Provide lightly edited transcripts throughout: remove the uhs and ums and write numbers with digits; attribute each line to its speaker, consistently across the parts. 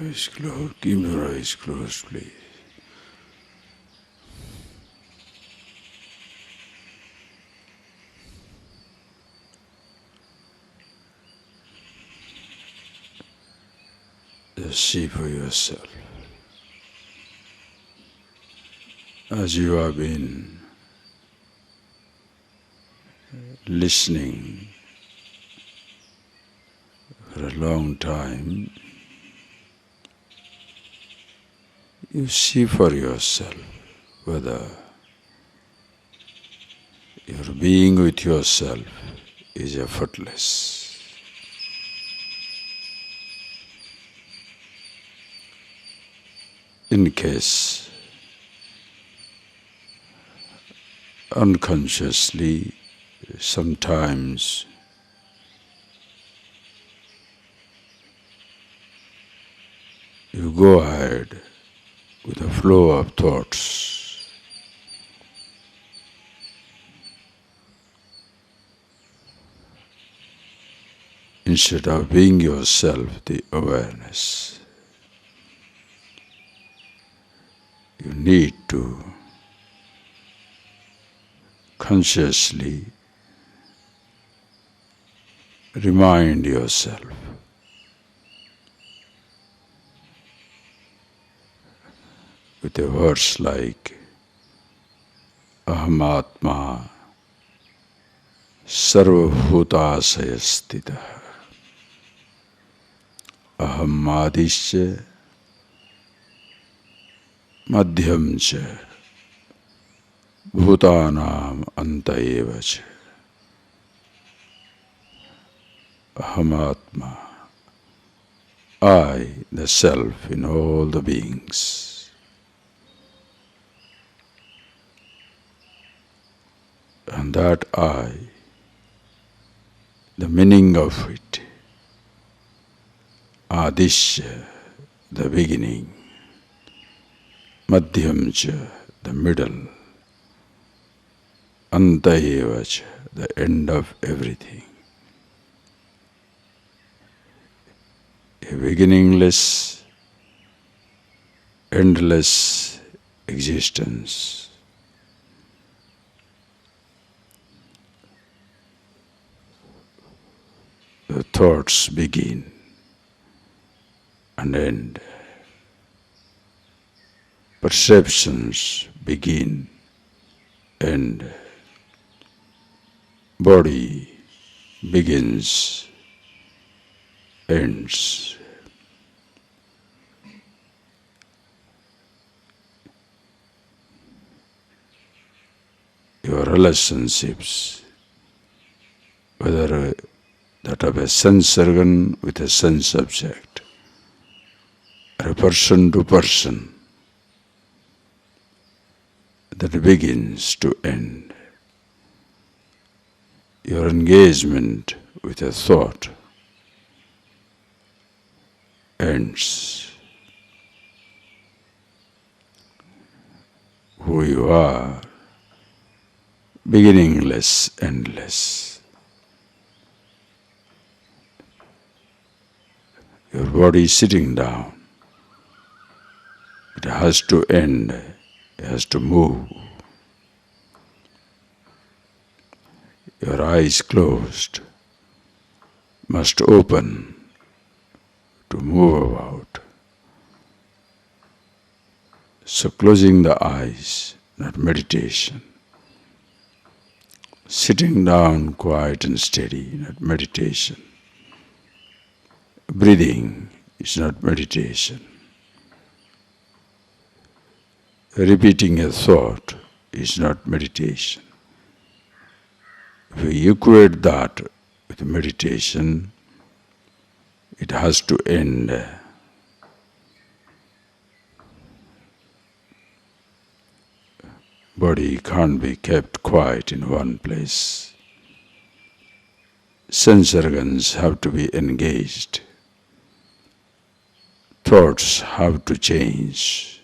Speaker 1: Eyes closed. Keep your eyes closed, please. Just see for yourself. As you have been listening for a long time, you see for yourself whether your being with yourself is effortless. In case unconsciously, sometimes you go ahead with a flow of thoughts. Instead of being yourself, the awareness. You need to consciously remind yourself with a verse like Aham Atma Sarvabhutasaya Stitah Aham Adisya Madhyam cha Bhutanam anta eva cha Aham Atma, I, the Self in all the beings. And that I, the meaning of it, Adishya, the beginning, Madhyam cha, the middle, Anta eva cha, the end of everything. A beginningless, endless existence. The thoughts begin and end. Perceptions begin, end. Body begins, ends. Your relationships, whether that of a sense organ with a sense object, or a person to person, that begins to end. Your engagement with a thought ends. Who you are, beginningless, endless. Your body is sitting down. It has to end, it has to move. Your eyes closed must open to move about. So closing the eyes, not meditation. Sitting down quiet and steady, not meditation. Breathing is not meditation. Repeating a thought is not meditation. If we equate that with meditation, it has to end. Body can't be kept quiet in one place. Sense organs have to be engaged. Thoughts have to change.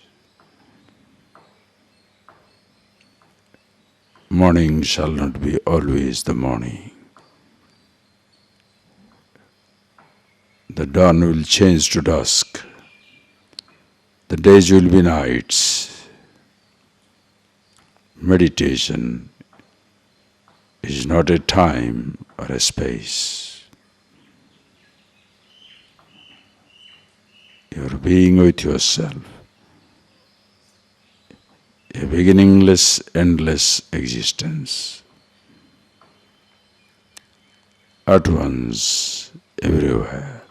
Speaker 1: Morning shall not be always the morning. The dawn will change to dusk. days will be nights. Meditation is not a time or a space. You are being with yourself. A beginningless, endless existence. At once, everywhere.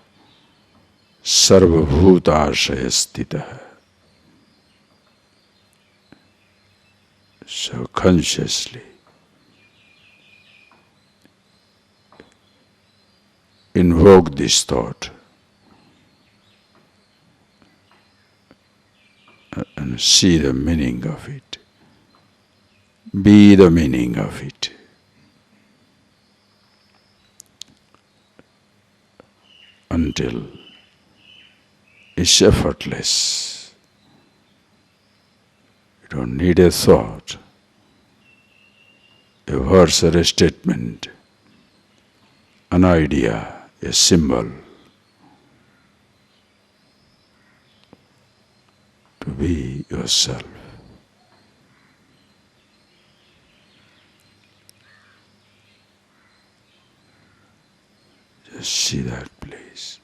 Speaker 1: Sarvabhutashaya stitah. So consciously invoke this thought and see the meaning of it. Be the meaning of it. Until it's effortless. You don't need a thought, a verse or a statement, an idea, a symbol. To be yourself. Just see that, please.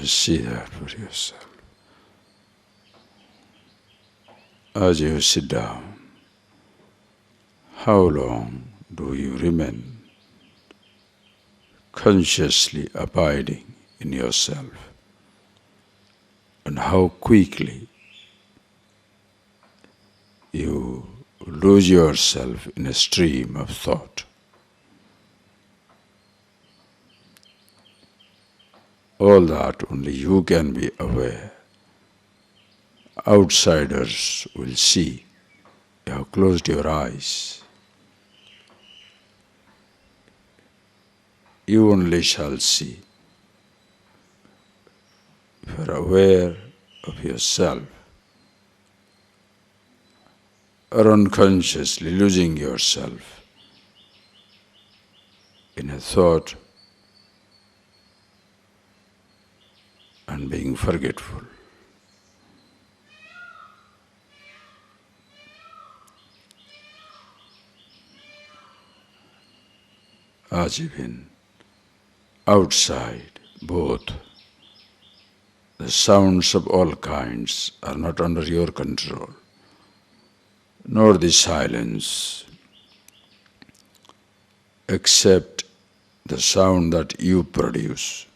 Speaker 1: See that for yourself. As you sit down, how long do you remain consciously abiding in yourself? And how quickly you lose yourself in a stream of thought? All that only you can be aware. Outsiders will see. You have closed your eyes. You only shall see. If you are aware of yourself, or unconsciously losing yourself in a thought and being forgetful. As even outside, both the sounds of all kinds are not under your control, nor the silence, except the sound that you produce.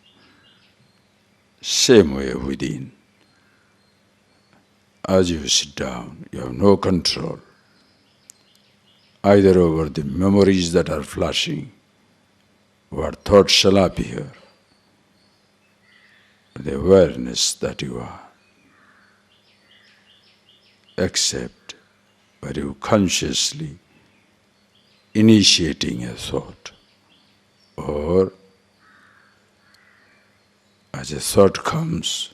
Speaker 1: Same way within. As you sit down, you have no control either over the memories that are flashing, what thoughts shall appear, the awareness that you are. Except by you consciously initiating a thought, or as a thought comes,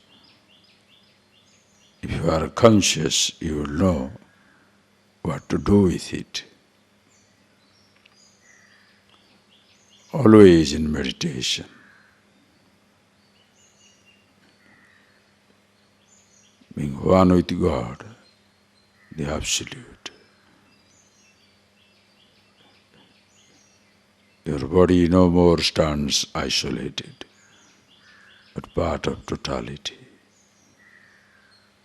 Speaker 1: if you are conscious, you will know what to do with it. Always in meditation, being one with God, the Absolute. Your body no more stands isolated, but part of totality.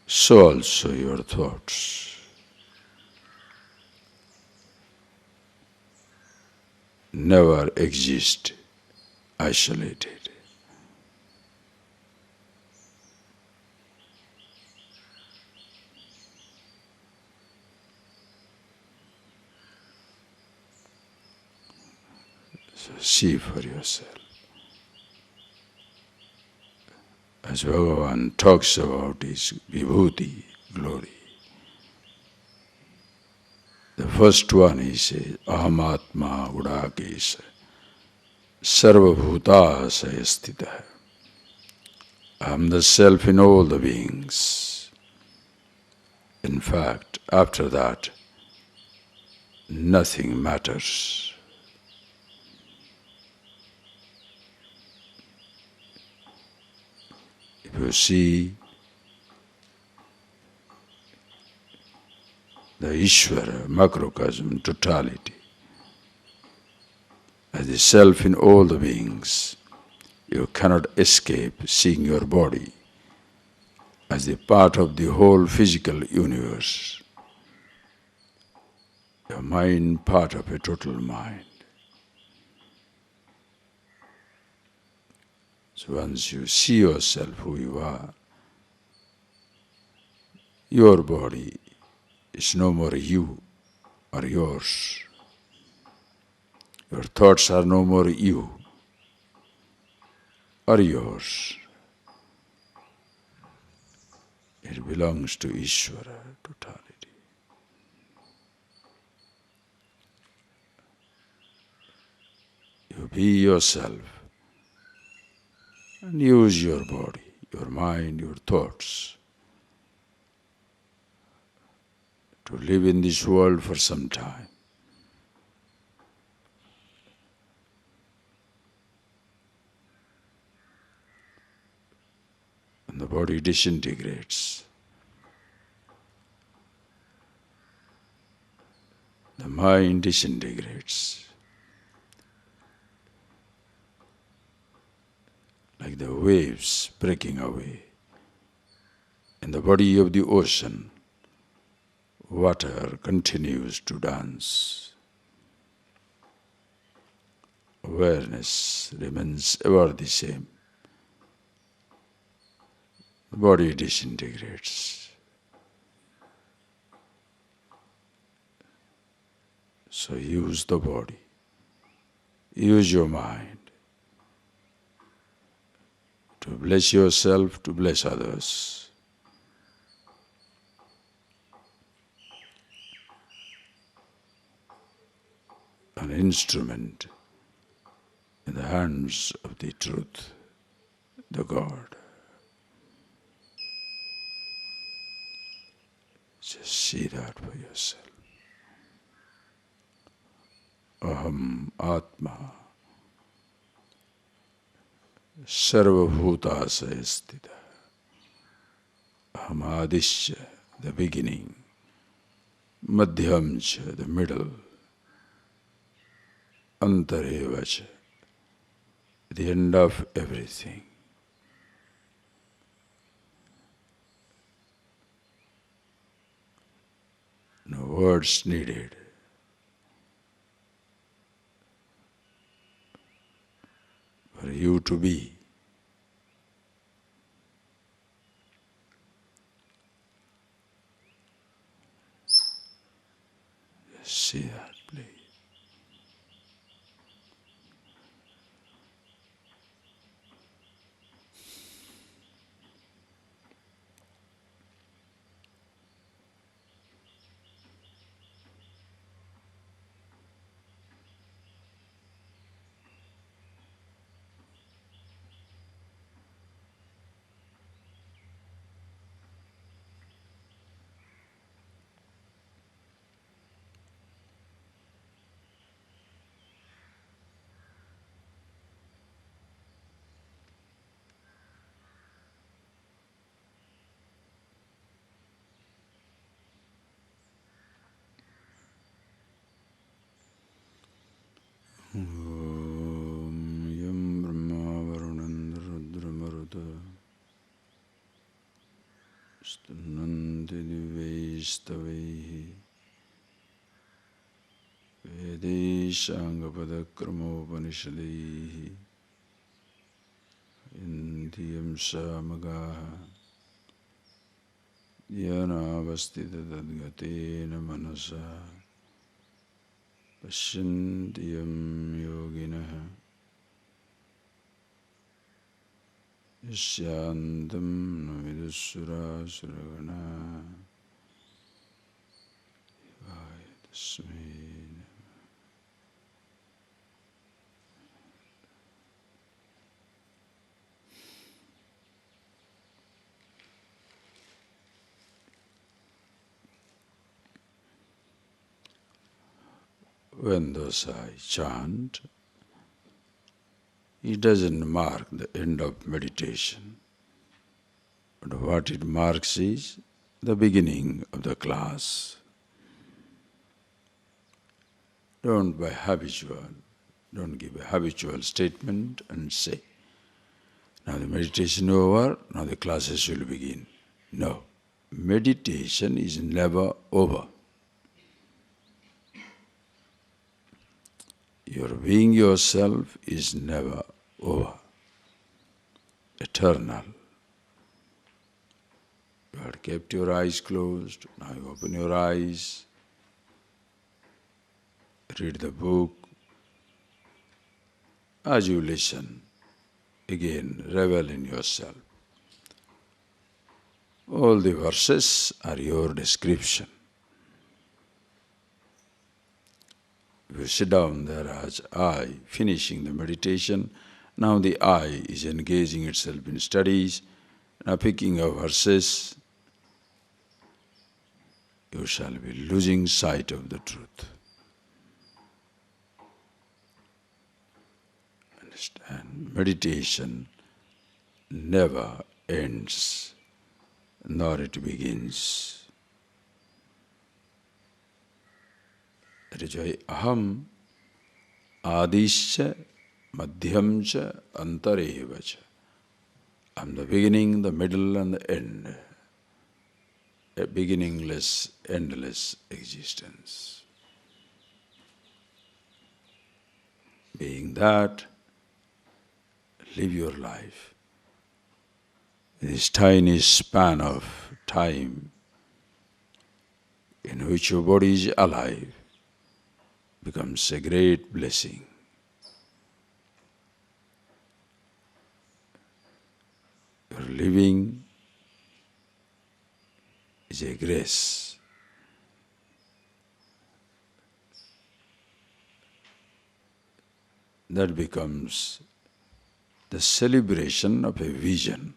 Speaker 1: So also your thoughts. Never exist isolated. So see for yourself. As Bhagavan talks about his vibhuti, glory, the first one he says, Aham Atma Udakesa Sarva Bhutasaya Stita. I am the self in all the beings. In fact, after that, nothing matters. If you see the Ishvara, macrocosm, totality, as the self in all the beings, you cannot escape seeing your body as the part of the whole physical universe. Your mind part of a total mind. So once you see yourself who you are, your body is no more you or yours. Your thoughts are no more you or yours. It belongs to Ishvara, totality. You be yourself and use your body, your mind, your thoughts to live in this world for some time. And the body disintegrates. The mind disintegrates. Like the waves breaking away. In the body of the ocean, water continues to dance. Awareness remains ever the same. The body disintegrates. So use the body, use your mind to bless yourself, to bless others. An instrument in the hands of the truth, the God. Just see that for yourself. Aham Atma Sarva Bhutasaya Stita. Aham Adishya, the beginning. Madhyamcha, the middle. Antarevacha, the end of everything. No words needed. For you to be. See that, please. Yam Brahma Varunandra Rudra Maruta Stunnanti Divaistavaihi Vedeshangapadakramopanishadaihi Indiyam Samagaha Dhyana-avastita tadgatena manasa Pashyantiyam yoginaha Yasyantam navidusura suragana Vaya tasmai. When thus I chant, it doesn't mark the end of meditation. But what it marks is the beginning of the class. Don't give a habitual statement and say, now the meditation is over, now the classes will begin. No, meditation is never over. Your being yourself is never over, eternal. You had kept your eyes closed, now you open your eyes, read the book. As you listen, again revel in yourself. All the verses are your description. If you sit down there as I, finishing the meditation, now the I is engaging itself in studies, now picking up verses, you shall be losing sight of the truth. Understand? Meditation never ends, nor it begins. That is why aham adischa madhyamcha antarevacha. I am the beginning, the middle and the end. A beginningless, endless existence. Being that, live your life. This tiny span of time in which your body is alive becomes a great blessing. Your living is a grace. That becomes the celebration of a vision,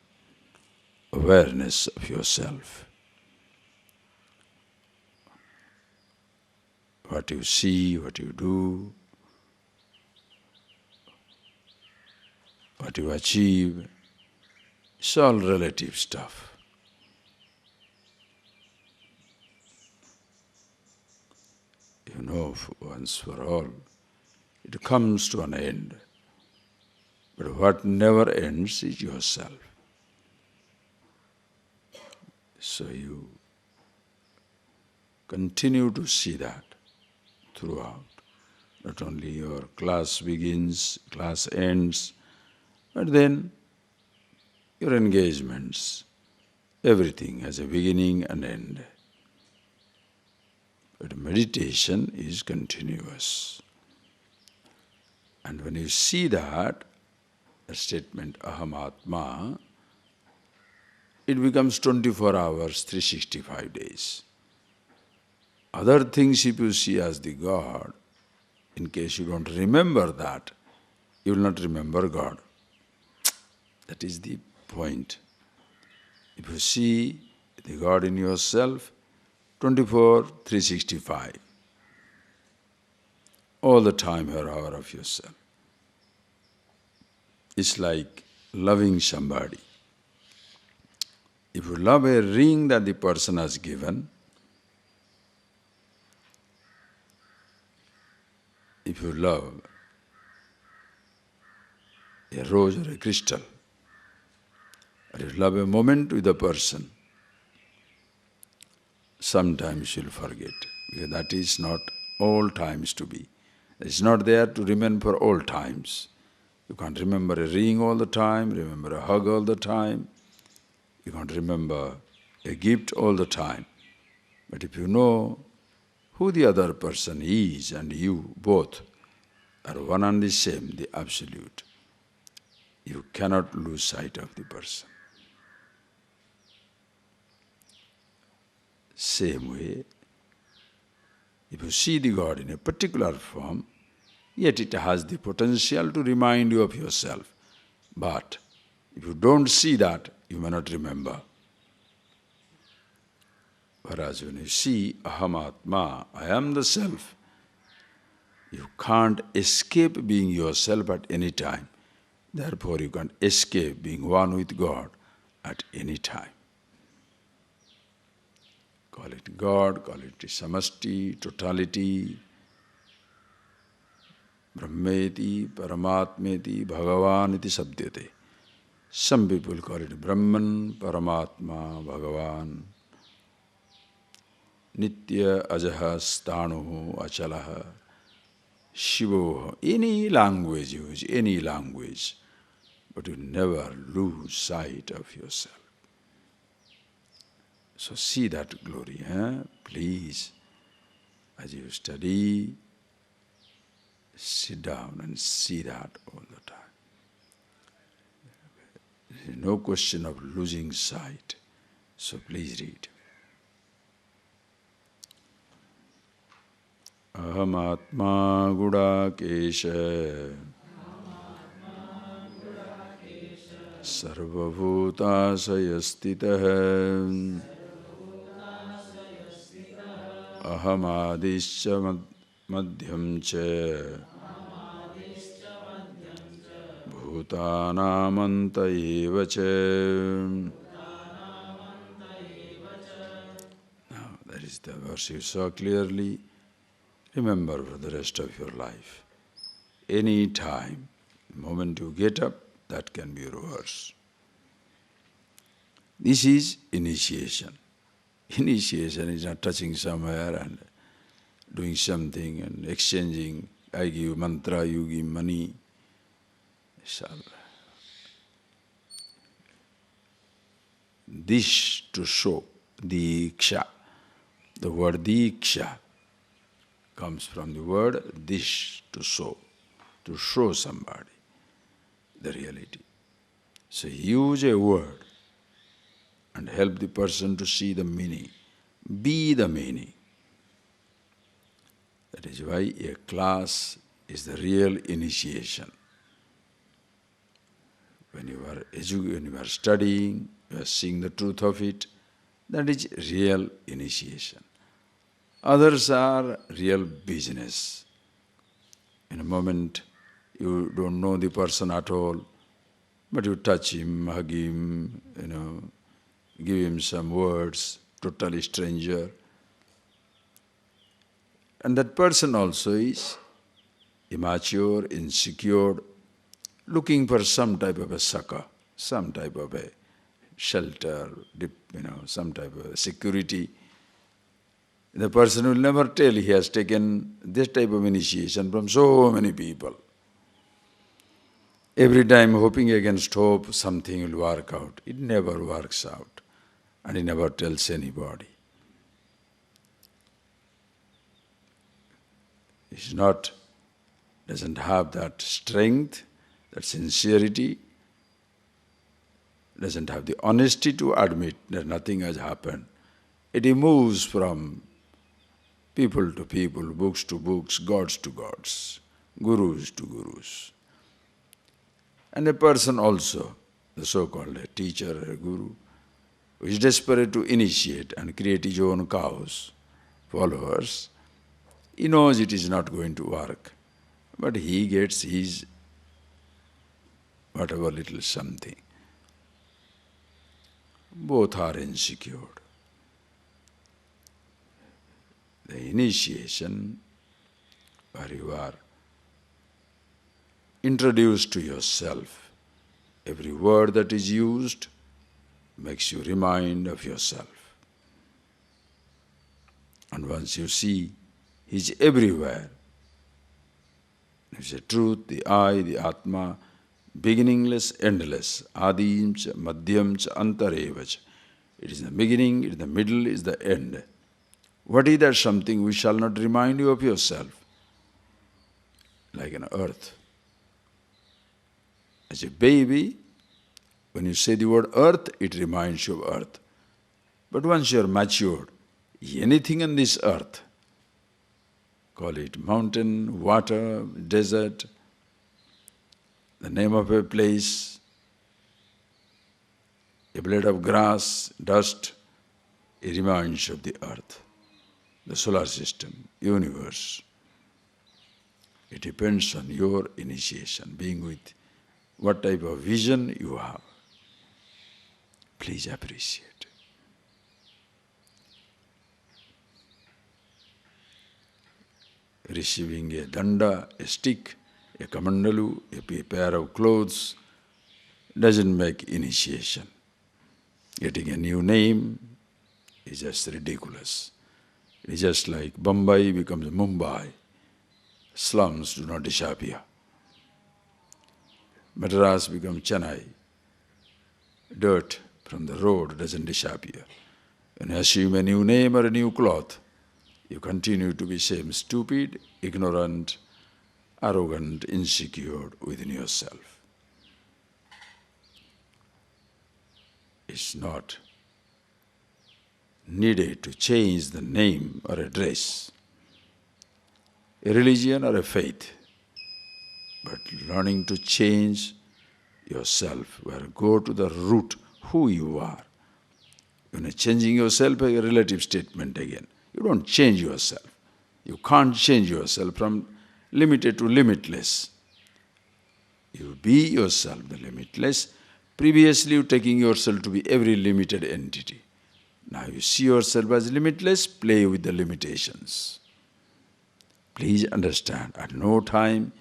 Speaker 1: awareness of yourself. What you see, what you do, what you achieve, it's all relative stuff. You know, once for all, it comes to an end. But what never ends is yourself. So you continue to see that throughout. Not only your class begins, class ends, but then your engagements, everything has a beginning and end. But meditation is continuous. And when you see that, the statement Aham Atma, it becomes 24 hours, 365 days. Other things if you see as the God, in case you don't remember that, you will not remember God. That is the point. If you see the God in yourself, 24, 365, all the time you are aware of yourself. It's like loving somebody. If you love a ring that the person has given, if you love a rose or a crystal, or you love a moment with a person, sometimes you'll forget, because that is not all times to be. It's not there to remain for all times. You can't remember a ring all the time, remember a hug all the time. You can't remember a gift all the time. But if you know who the other person is and you both are one and the same, the Absolute, you cannot lose sight of the person. Same way, if you see the God in a particular form, yet it has the potential to remind you of yourself. But if you don't see that, you may not remember. Whereas when you see Aham Atma, I am the Self, you can't escape being yourself at any time. Therefore you can't escape being one with God at any time. Call it God, call it Samasti, totality, Brahmeti, Paramatmeti, Bhagavan iti sabdyate. Some people call it Brahman, Paramatma, Bhagavan, Nitya, Ajaha, Sthanuhu, Achalaha, Shivoha. Any language use, any language, but you never lose sight of yourself. So see that glory, please. As you study, sit down and see that all the time. There is no question of losing sight. So please read. Aham Atma Gudakesha Sarvabhutasaya Stitah Aham Adischa Madhyam Cha Bhutanamanta eva cha. Now, that is the verse you saw clearly. Remember for the rest of your life. Any time, the moment you get up, that can be your verse. This is initiation. Initiation is not touching somewhere and doing something and exchanging. I give mantra, you give money. This to show, diksha. The word diksha comes from the word dish, to show somebody the reality. So use a word and help the person to see the meaning. Be the meaning. That is why a class is the real initiation. When you are studying, you are seeing the truth of it, that is real initiation. Others are real business. In a moment, you don't know the person at all, but you touch him, hug him, give him some words, totally stranger. And that person also is immature, insecure, looking for some type of a succor, some type of a shelter, some type of security. The person will never tell he has taken this type of initiation from so many people. Every time hoping against hope, something will work out. It never works out. And he never tells anybody. doesn't have that strength, that sincerity, doesn't have the honesty to admit that nothing has happened. It moves from people to people, books to books, gods to gods, gurus to gurus. And a person also, the so-called teacher or guru, who is desperate to initiate and create his own cows, followers, he knows it is not going to work, but he gets his whatever little something. Both are insecure. The initiation, where you are introduced to yourself, every word that is used makes you remind of yourself. And once you see He is everywhere, He is the truth, the I, the Atma, beginningless, endless, Adim cha, Madhyam cha, Antareva cha. It is the beginning, it is the middle, it is the end. What is that something which shall not remind you of yourself? Like an earth. As a baby, when you say the word earth, it reminds you of earth. But once you are matured, anything on this earth, call it mountain, water, desert, the name of a place, a blade of grass, dust, it reminds you of the earth, the solar system, universe. It depends on your initiation, being with what type of vision you have. Please appreciate. Receiving a danda, a stick, a kamandalu, a pair of clothes doesn't make initiation. Getting a new name is just ridiculous. It's just like Bombay becomes Mumbai. Slums do not disappear. Madras becomes Chennai. Dirt from the road doesn't disappear. When you assume a new name or a new cloth, you continue to be same stupid, ignorant, arrogant, insecure within yourself. It's not needed to change the name or a dress, a religion or a faith, but learning to change yourself, where go to the root, who you are. You're not changing yourself, a relative statement again. You don't change yourself. You can't change yourself from limited to limitless. You be yourself, the limitless. Previously, you taking yourself to be every limited entity. Now you see yourself as limitless, play with the limitations. Please understand, at no time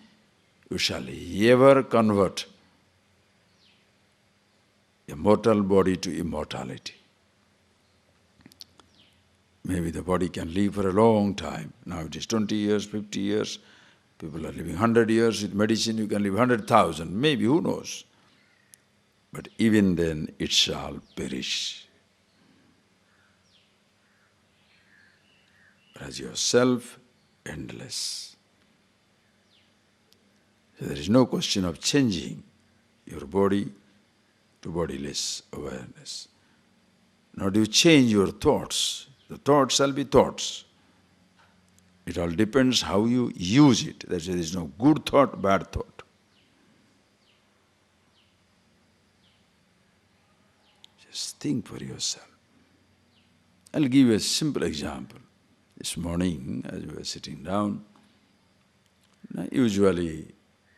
Speaker 1: you shall ever convert a mortal body to immortality. Maybe the body can live for a long time. Now it is 20 years, 50 years. People are living 100 years. With medicine you can live 100,000. Maybe, who knows? But even then it shall perish. Whereas yourself, endless. So there is no question of changing your body to bodiless awareness. Nor do you change your thoughts. The thoughts shall be thoughts. It all depends how you use it. There is no good thought, bad thought. Just think for yourself. I'll give you a simple example. This morning, as we were sitting down, usually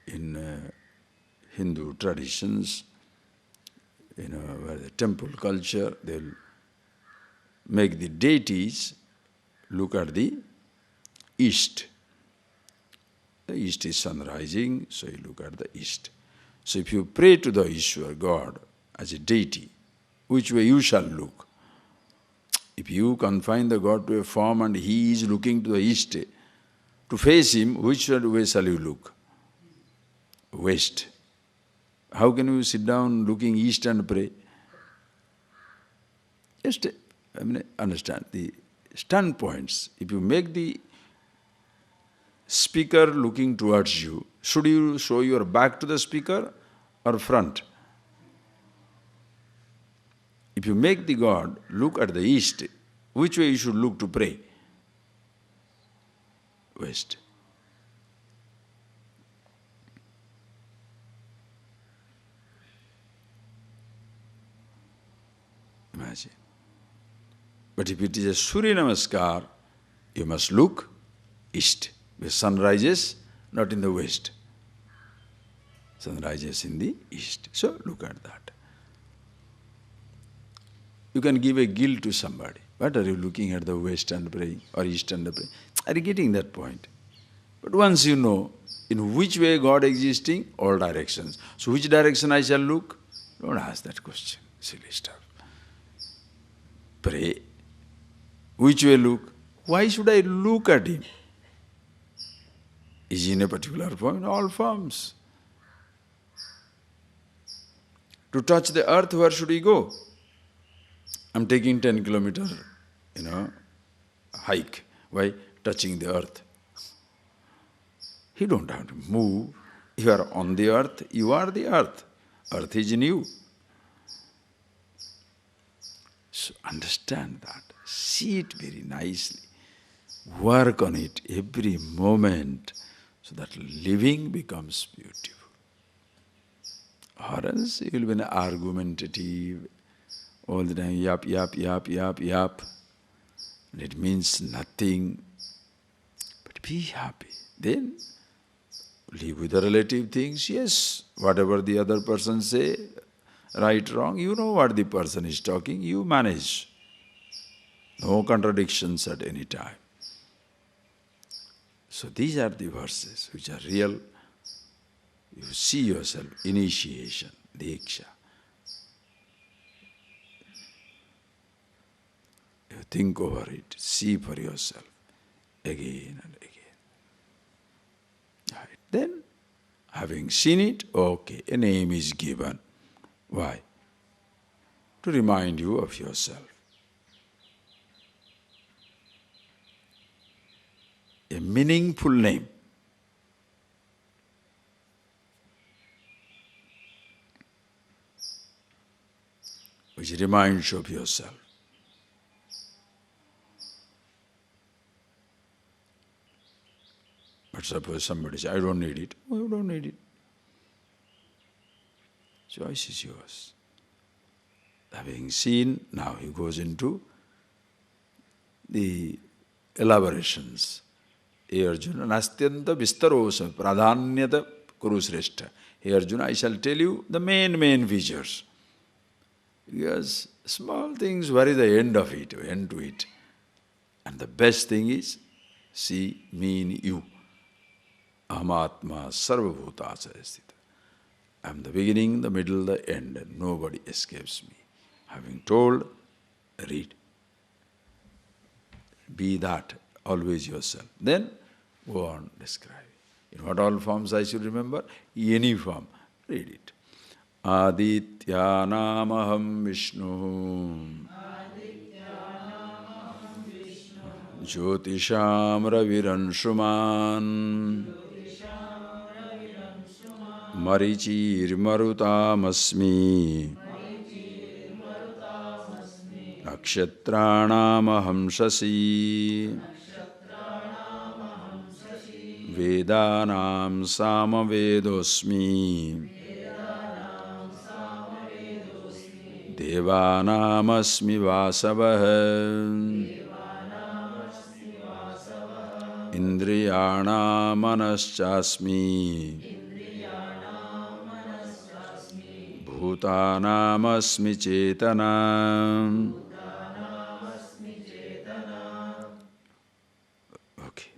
Speaker 1: in Hindu traditions, where the temple culture, they'll make the deities look at the east. The east is sun rising, so you look at the east. So if you pray to the Ishwar, God, as a deity, which way you shall look? If you confine the God to a form and He is looking to the east, to face Him, which way shall you look? West. How can you sit down looking east and pray? Just understand the standpoints. If you make the speaker looking towards you, should you show your back to the speaker or front? If you make the God look at the east, which way you should look to pray? West. Imagine. But if it is a Surya Namaskar, you must look east. The sun rises not in the west. Sun rises in the east. So look at that. You can give a guilt to somebody. What are you looking at the west and praying or east and praying? Are you getting that point? But once you know in which way God existing, all directions. So which direction I shall look? Don't ask that question. Silly stuff. Pray. Which way look? Why should I look at him? Is he in a particular form? In all forms. To touch the earth, where should he go? I'm taking 10 kilometer, hike. Why? Touching the earth. You don't have to move. You are on the earth, you are the earth. Earth is in you. So understand that. See it very nicely. Work on it every moment so that living becomes beautiful. Or else you will be an argumentative, all the time yap, yap, yap, yap, yap. And it means nothing. But be happy. Then live with the relative things. Yes, whatever the other person say, right, wrong, you know what the person is talking, you manage. No contradictions at any time. So these are the verses which are real. You see yourself, initiation, diksha. You think over it, see for yourself, again and again. Right. Then, having seen it, okay, a name is given. Why? To remind you of yourself. A meaningful name. Which reminds you of yourself. But suppose somebody says, I don't need it. Oh, you don't need it. Choice is yours. Having seen, now he goes into the elaborations. Hey Arjuna, nastyanta vistarosa pradhanyata kuru sreshta. Hey Arjuna, I shall tell you the main features. Because small things, where is the end of it, end to it? And the best thing is, see me in you. Ahamatma sarvabhutasaya sthita. I am the beginning, the middle, the end, and nobody escapes me. Having told, read. Be that, always yourself. Then go on describing. In what all forms I should remember? Any form. Read it. Adityanamaham Vishnu Jyotisham Raviransuman Marichir Marutamasmi Nakshatranamaham Shasi Vedanam Samavedosmi Devanamasmi Vasavah Indriyanamanaschasmi Bhutanamasmi Chetana. Okay.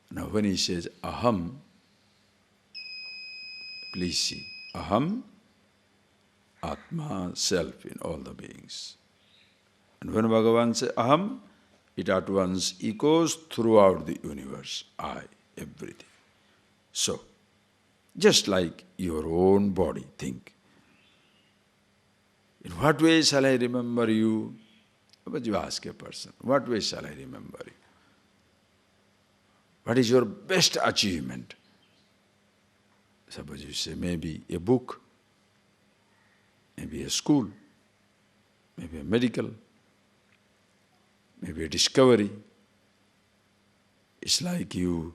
Speaker 1: Now when he says aham, please see, aham, atma, self in all the beings. And when Bhagavan says aham, it at once echoes throughout the universe, I, everything. So, just like your own body, think. In what way shall I remember you? Suppose you ask a person, what way shall I remember you? What is your best achievement? Suppose you say maybe a book, maybe a school, maybe a medical, maybe a discovery. It's like you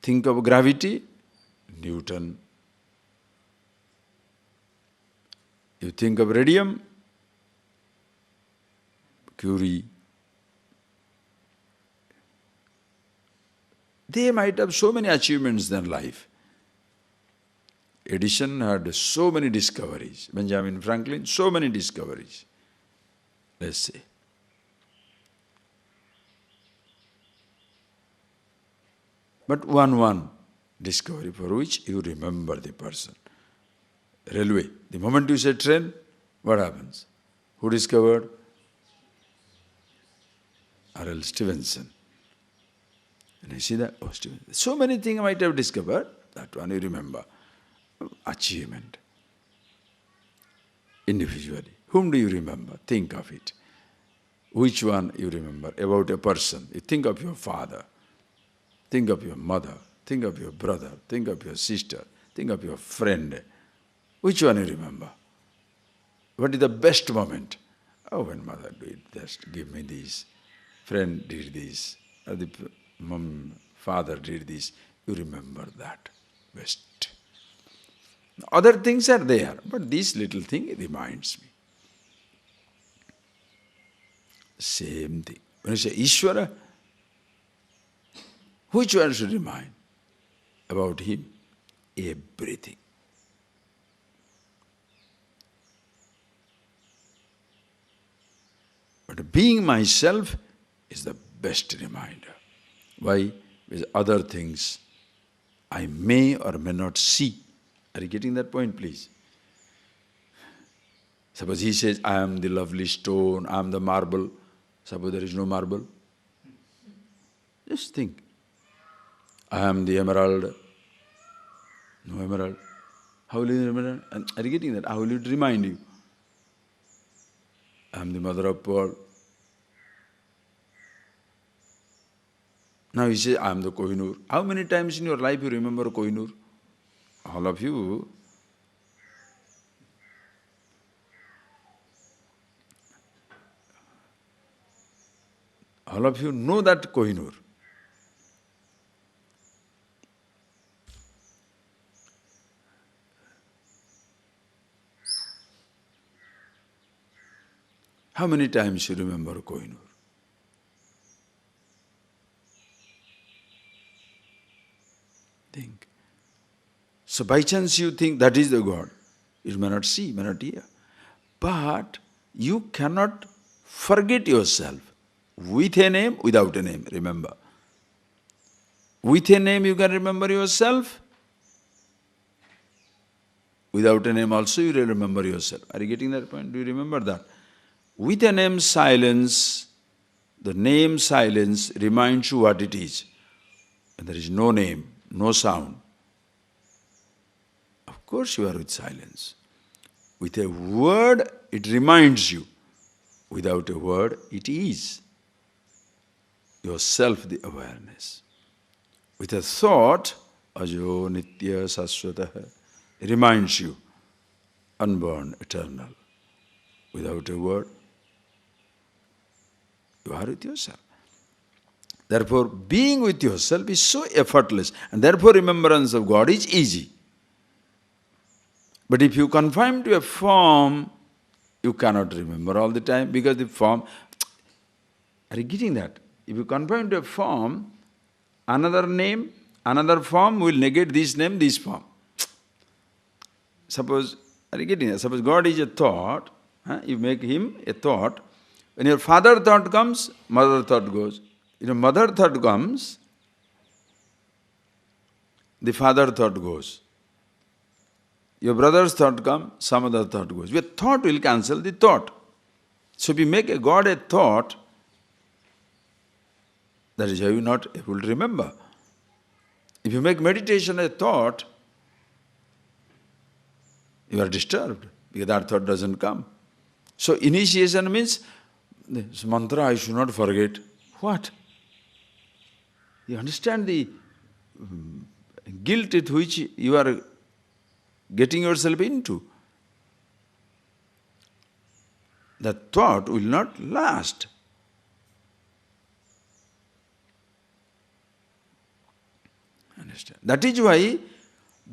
Speaker 1: think of gravity, Newton. You think of radium, Curie. They might have so many achievements in life. Edison had so many discoveries. Benjamin Franklin, so many discoveries. Let's say. But one discovery for which you remember the person. Railway. The moment you say train, what happens? Who discovered? R.L. Stevenson. And you see that? Oh, Stevenson. So many things I might have discovered. That one you remember. Achievement. Individually. Whom do you remember? Think of it. Which one you remember about a person? You think of your father. Think of your mother. Think of your brother. Think of your sister. Think of your friend. Which one you remember? What is the best moment? Oh, when mother did just give me this. Friend did this. Or the father did this. You remember that best. Other things are there, but this little thing reminds me. Same thing. When you say Ishvara, which one should remind about him? Everything. But being myself is the best reminder. Why? With other things I may or may not see. Are you getting that point, please? Suppose he says, I am the lovely stone, I am the marble. Suppose there is no marble. Just think. I am the emerald. No emerald. How will you remember? Are you getting that? How will it remind you? I am the mother of pearl. Now he says, I am the Kohinoor. How many times in your life you remember Kohinoor? All of you. All of you know that Kohinoor. How many times you remember Kohinoor? Think. So by chance you think that is the God. You may not see, may not hear. But you cannot forget yourself. With a name, without a name, remember. With a name you can remember yourself. Without a name also you will remember yourself. Are you getting that point? Do you remember that? With a name silence, the name silence reminds you what it is. And there is no name, no sound. Of course you are with silence. With a word, it reminds you. Without a word, it is. Yourself the awareness. With a thought, ajo nitya saswatah, it reminds you, unborn, eternal. Without a word, you are with yourself. Therefore, being with yourself is so effortless, and therefore remembrance of God is easy. But if you confine to a form, you cannot remember all the time, because the form... Are you getting that? If you confine to a form, another name, another form will negate this name, this form. Suppose, are you getting that? Suppose God is a thought, you make him a thought. When your father thought comes, mother thought goes. Mother thought comes, the father thought goes. Your brother's thought comes, some other thought goes. Your thought will cancel the thought. So if you make a God a thought, that is how you are not able to remember. If you make meditation a thought, you are disturbed, because that thought doesn't come. So initiation means this mantra I should not forget. What? You understand the guilt with which you are getting yourself into? That thought will not last. Understand? That is why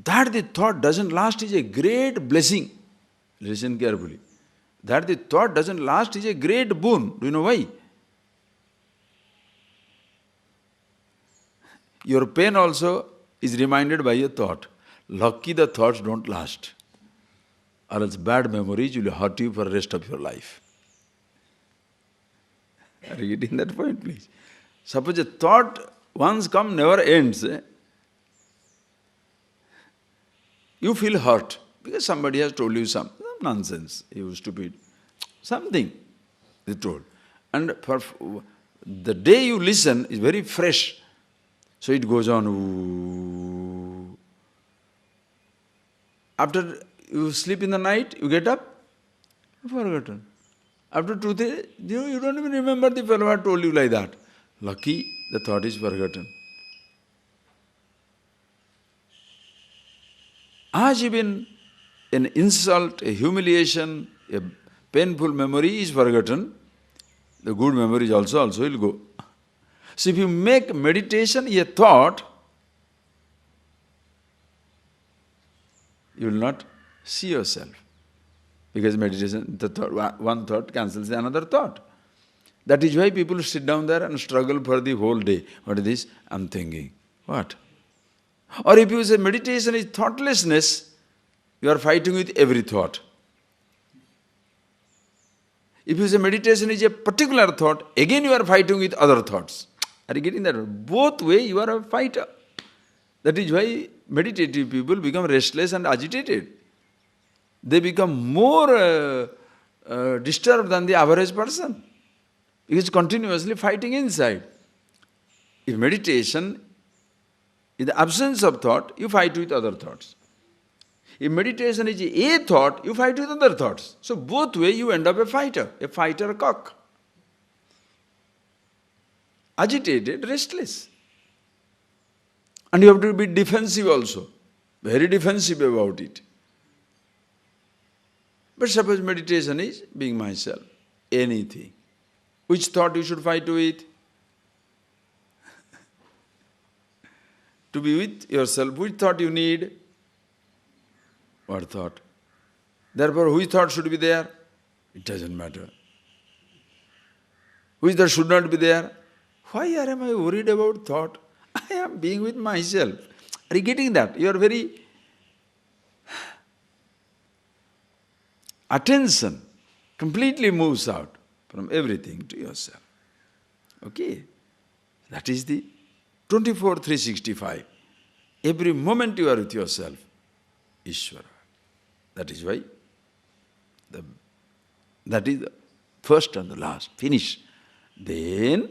Speaker 1: that the thought doesn't last is a great blessing. Listen carefully. That the thought doesn't last is a great boon. Do you know why? Your pain also is reminded by a thought. Lucky the thoughts don't last. Or else bad memories will hurt you for the rest of your life. Are you getting that point, please? Suppose a thought once come never ends. You feel hurt because somebody has told you some nonsense, you stupid, something they told. And for the day you listen is very fresh. So it goes on. Ooh. After you sleep in the night, you get up, you've forgotten. After 2 days, you don't even remember the fellow who told you like that. Lucky the thought is forgotten. As even an insult, a humiliation, a painful memory is forgotten, the good memories also will go. So if you make meditation a thought, you will not see yourself. Because meditation, one thought cancels another thought. That is why people sit down there and struggle for the whole day. What is this? I'm thinking. What? Or if you say meditation is thoughtlessness, you are fighting with every thought. If you say meditation is a particular thought, again you are fighting with other thoughts. Are you getting that? Both ways you are a fighter. That is why meditative people become restless and agitated. They become more disturbed than the average person. He is continuously fighting inside. If meditation is the absence of thought, you fight with other thoughts. If meditation is a thought, you fight with other thoughts. So both ways you end up a fighter cock. Agitated, restless. And you have to be defensive also. Very defensive about it. But suppose meditation is being myself, anything. Which thought you should fight with? To be with yourself, which thought you need? What thought? Therefore, which thought should be there? It doesn't matter. Which thought should not be there? Why am I worried about thought? I am being with myself. Are you getting that? You are very... Attention completely moves out from everything to yourself. Okay? That is the 24/365. Every moment you are with yourself, Ishvara. That is why that is the first and the last. Finish. Then,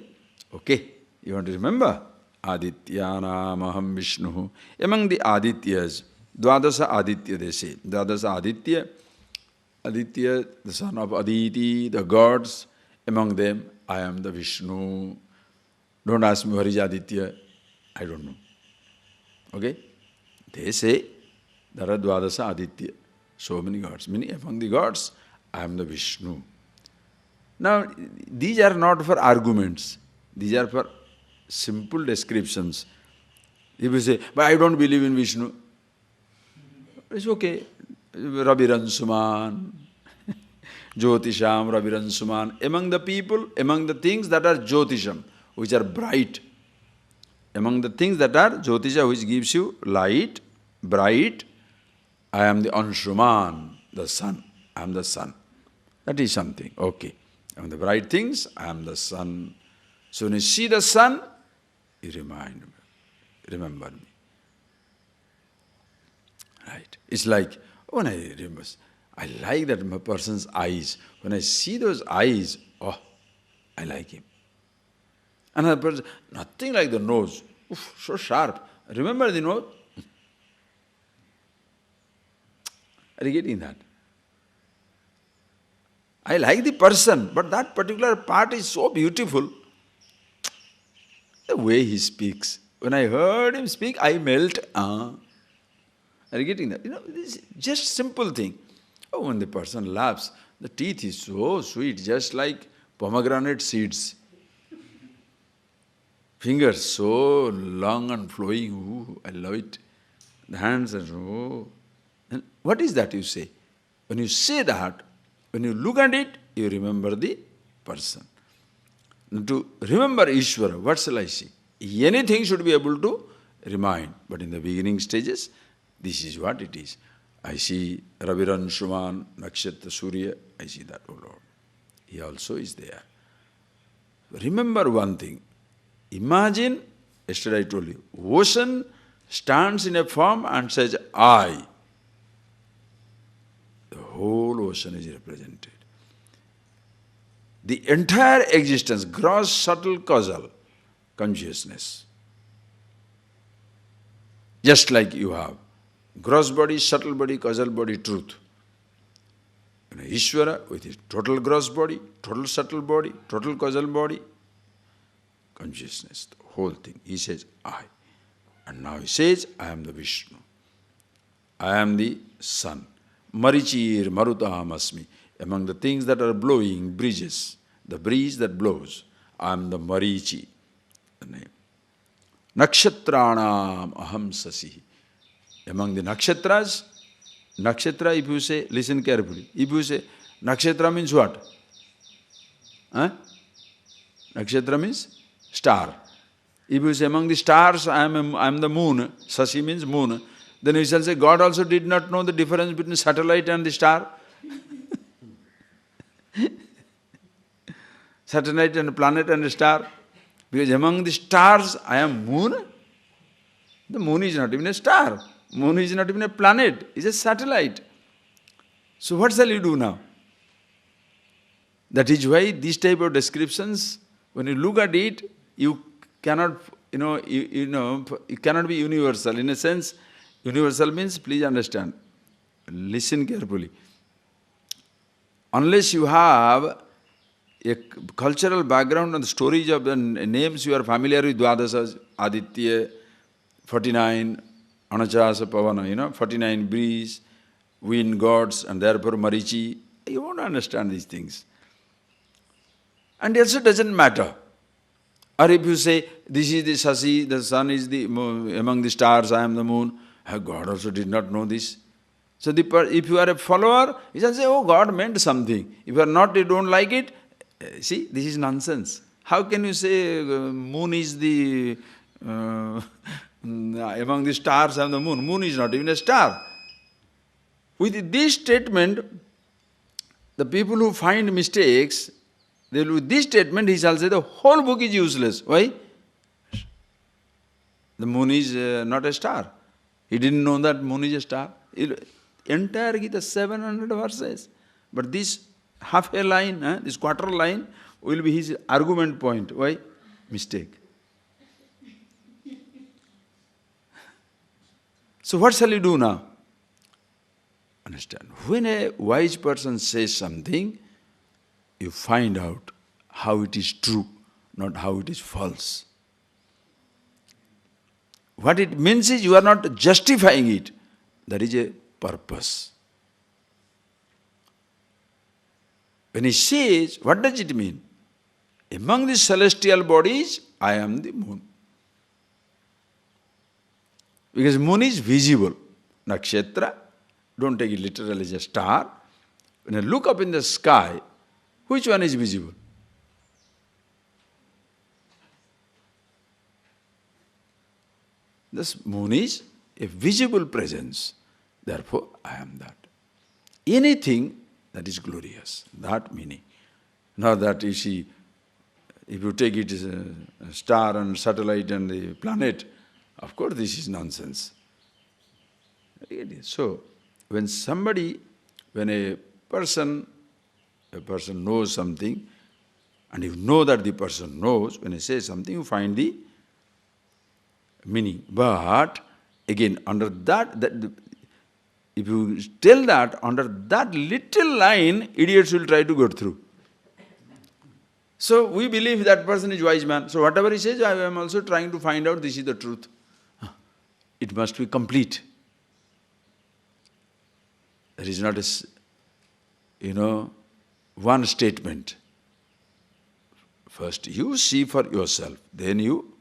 Speaker 1: okay, you want to remember? Adityanamaham Vishnu. Among the Adityas, Dwadasa Aditya they say. Dwadasa Aditya, the son of Aditi, the gods. Among them, I am the Vishnu. Don't ask me where is Aditya. I don't know. Okay? They say, there are Dwadasa Aditya. So many gods. Meaning, among the gods, I am the Vishnu. Now, these are not for arguments. These are for simple descriptions. If you say, but I don't believe in Vishnu, it's okay. Raviran Suman, Jyotisham, Raviran Suman. Among the people, among the things that are Jyotisham, which are bright, among the things that are Jyotisha, which gives you light, bright, I am the Anshuman, the sun. I am the sun. That is something. Okay. Among the bright things, I am the sun. So when you see the sun, you remember me. Right. It's like, when I remember, I like that person's eyes. When I see those eyes, oh, I like him. Another person, nothing like the nose. Oof, so sharp. Remember the nose? Are you getting that? I like the person, but that particular part is so beautiful. The way he speaks. When I heard him speak, I melt. Are you getting that? This is just simple thing. Oh, when the person laughs, the teeth is so sweet, just like pomegranate seeds. Fingers so long and flowing. Ooh, I love it. The hands are oh. And what is that you say? When you say that, when you look at it, you remember the person. And to remember Ishvara, what shall I say? Anything should be able to remind. But in the beginning stages, this is what it is. I see Raviran, Shuman, Nakshatra, Surya, I see that, oh Lord. He also is there. Remember one thing. Imagine, yesterday I told you, ocean stands in a form and says, I. The whole ocean is represented. The entire existence, gross, subtle, causal consciousness. Just like you have gross body, subtle body, causal body, truth. Ishvara with his total gross body, total subtle body, total causal body, consciousness, the whole thing. He says, I. And now he says, I am the Vishnu. I am the sun. Marichir Marutam Asmi. Among the things that are blowing, breezes, the breeze that blows, I am the Marichi, the name. Nakshatra aham sasi. Among the nakshatras, nakshatra, if you say, listen carefully, if you say, nakshatra means what? Huh? Nakshatra means star. If you say, among the stars, I am the moon, sasi means moon, then you shall say, God also did not know the difference between satellite and the star. Satellite and planet and a star. Because among the stars, I am moon. The moon is not even a star. Moon is not even a planet. It's a satellite. So what shall you do now? That is why these type of descriptions, when you look at it, you cannot, you cannot be universal. In a sense, universal means, please understand, listen carefully. Unless you have a cultural background and the stories of the names you are familiar with, Dwadasas, Aditya, 49, Anachasa Pavana, 49 breeze, wind gods, and therefore Marichi. You won't understand these things. And also doesn't matter. Or if you say, this is the Sasi, the sun is the among the stars, I am the moon. God also did not know this. So if you are a follower, you shall say, oh, God meant something. If you are not, you don't like it. See, this is nonsense. How can you say moon is the, among the stars I am the moon? Moon is not even a star. With this statement, the people who find mistakes, they will, with this statement, he shall say the whole book is useless. Why? The moon is not a star. He didn't know that moon is a star. Entire Gita, 700 verses. But this half a line, this quarter line, will be his argument point. Why? Mistake. So what shall you do now? Understand. When a wise person says something, you find out how it is true, not how it is false. What it means is you are not justifying it. There is a purpose. When he says, what does it mean? Among the celestial bodies, I am the moon. Because moon is visible. Nakshatra, don't take it literally as a star. When I look up in the sky, which one is visible? This moon is a visible presence. Therefore, I am that. Anything that is glorious, that meaning. Not that you see, if you take it as a star and satellite and the planet, of course this is nonsense. So, when a person knows something, and you know that the person knows, when he says something, you find the meaning. But, again, under that If you tell that, under that little line, idiots will try to go through. So we believe that person is wise man. So whatever he says, I am also trying to find out this is the truth. It must be complete. There is not a, one statement. First you see for yourself, then you,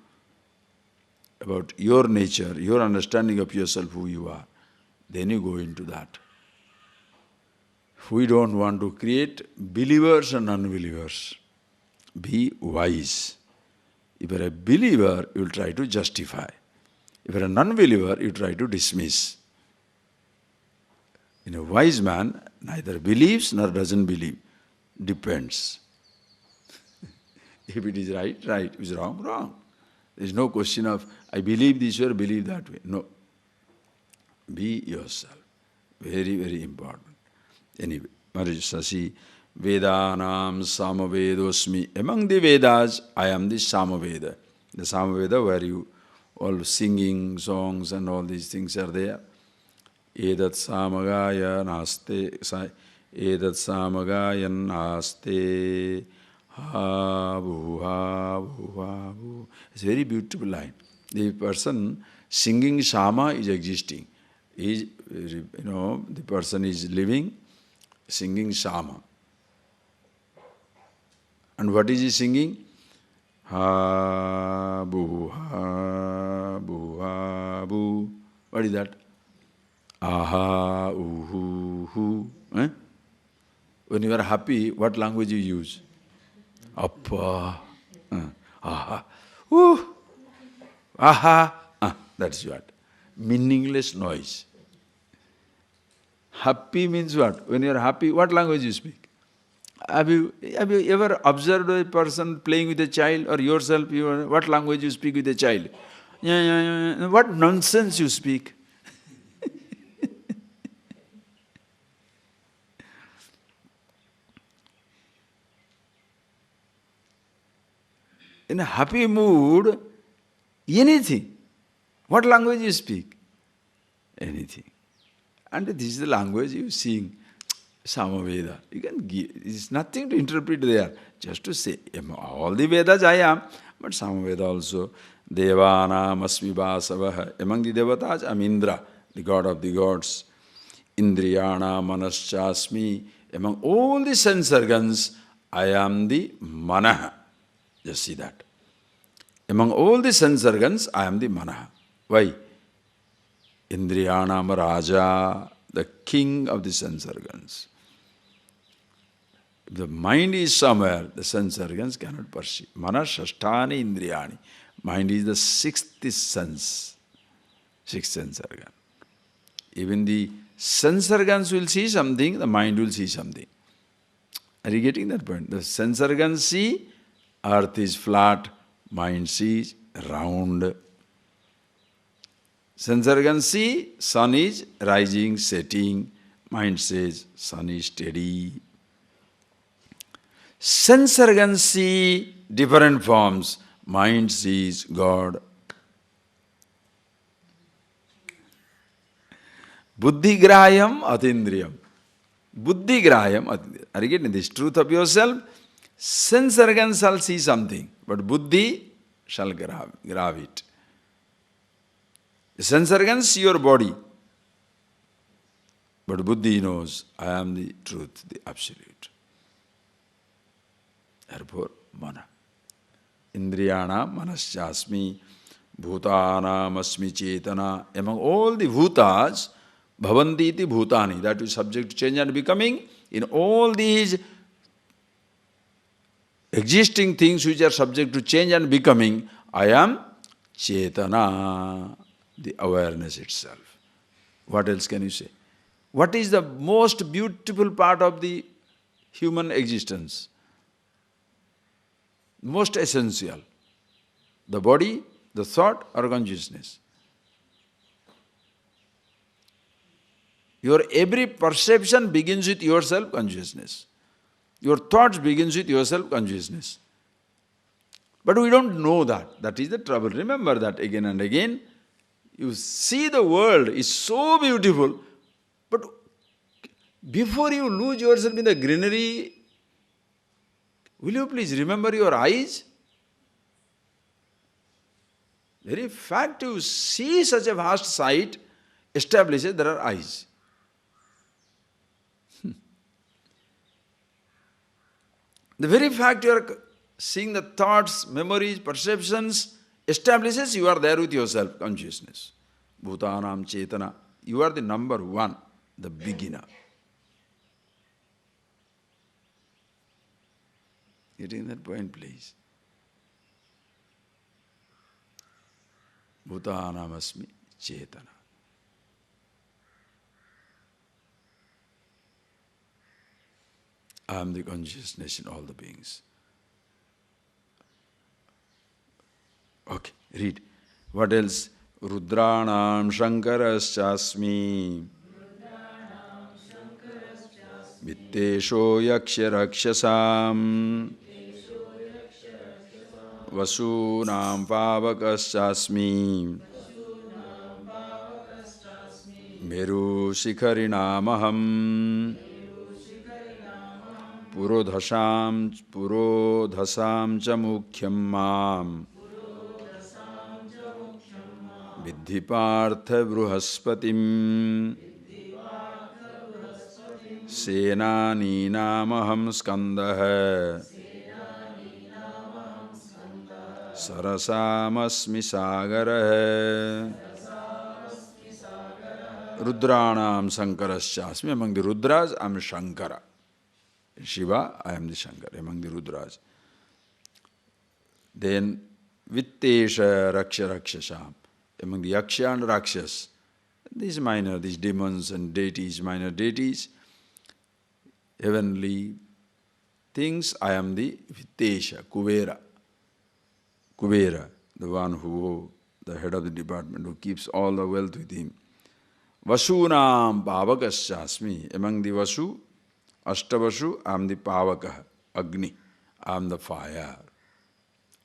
Speaker 1: about your nature, your understanding of yourself, who you are, then you go into that. We don't want to create believers and unbelievers. Be wise. If you are a believer, you will try to justify. If you are a non-believer, you try to dismiss. In a wise man, neither believes nor doesn't believe. Depends. If it is right, right. If it is wrong, wrong. There is no question of, I believe this way or believe that way. No. Be yourself. Very, very important. Anyway, Maharaj Sasi, Vedanam Samavedosmi. Among the Vedas, I am the Samaveda. The Samaveda where you all singing songs and all these things are there. Edat Samagaya Naste. Edat Samagaya Naste. Ha bhu ha bhu ha bhu. It's a very beautiful line. The person singing Sama is existing. The person is living, singing Sama. And what is he singing? Ha bhu ha bhu ha bhu. What is that? Aha uhu hu. When you are happy, what language you use? Appa. Aha. Ooh. Aha. That's what. Meaningless noise. Happy means what? When you are happy, what language you speak? Have you ever observed a person playing with a child or yourself? What language you speak with a child? What nonsense you speak? In a happy mood, anything. What language you speak? Anything. And this is the language you sing, Samaveda. You can give, it's nothing to interpret there. Just to say, all the Vedas I am, but Samaveda also. Devanam asmi vasavaha. Among the Devatas, I am Indra, the god of the gods. Indriyana manaschasmi. Among all the sense organs, I am the Manaha. Just see that. Among all the sense organs, I am the Manaha. Why? Indriyanam Raja, the king of the sense organs. If the mind is somewhere, the sense organs cannot perceive. Mana Shashtani Indriyani. Mind is the sixth sense. Sixth sense organ. Even the sense organs will see something, the mind will see something. Are you getting that point? The sense organs see, earth is flat, mind sees round. Sense organs see, sun is rising, setting. Mind says, sun is steady. Sense organs see different forms. Mind sees God. Buddhigrahayam atindriyam. Buddhigrahayam atindriyam. Are you getting this truth of yourself? Sense organs shall see something, but buddhi shall grab it. The sense organs see your body, but buddhi knows, I am the truth, the absolute. Therefore, mana. Indriyana manaschasmi, bhutana asmi chetana. Among all the bhutas, bhavanti iti bhutani, that is subject to change and becoming. In all these existing things which are subject to change and becoming, I am chetana, the awareness itself. What else can you say? What is the most beautiful part of the human existence? Most essential. The body, the thought or consciousness? Your every perception begins with your self-consciousness. Your thoughts begins with your self-consciousness. But we don't know that. That is the trouble. Remember that again and again. You see the world is so beautiful, Before you lose yourself in the greenery, will you please remember your eyes? Very fact you see such a vast sight establishes there are eyes. The very fact you are seeing the thoughts, memories, perceptions establishes you are there with yourself, consciousness. Bhutanam Chetana. You are the number one, the beginner. Getting that point, please? Bhutanam Asmi Chetana. I am the consciousness in all the beings. Okay, read. What else? Rudranam Shankaraschasmi Vittesho Yaksha Rakshasam Vasunam Pavakaschasmi Meru Shikharinamaham Purodhasam cha mukhyam mam Viddhi partha bruhaspatim Senani namaham skandah Sarasamasmi sagarah Rudranam Sankaraschasmi. Among the Rudras, I am Shankara. Shiva, I am the Shankara, among the Rudras. Then Vittesha Raksha Rakshasam. Among the Yaksha and Rakshas. These minor, these demons and deities, minor deities, heavenly things, I am the Vittesha, Kuvera. Kuvera, the one who, the head of the department, who keeps all the wealth with him. Vasunam Pavakaschasmi. Among the Vasu, Ashtavasu, I am the Pavaka, Agni. I am the fire.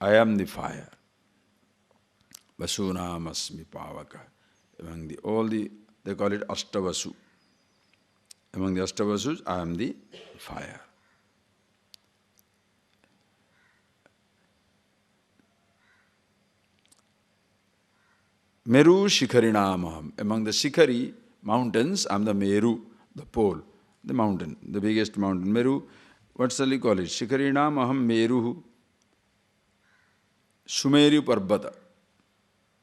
Speaker 1: I am the fire. Vasunam Asmi Pavaka. Among the all the, they call it Ashtavasu. Among the Ashtavasus, I am the fire. Meru Shikharinamaham. Among the Shikhari mountains, I am the Meru, the pole, the mountain, the biggest mountain. Meru, what shall we call it? Shikharinamaham Meru. Sumeru Parvata.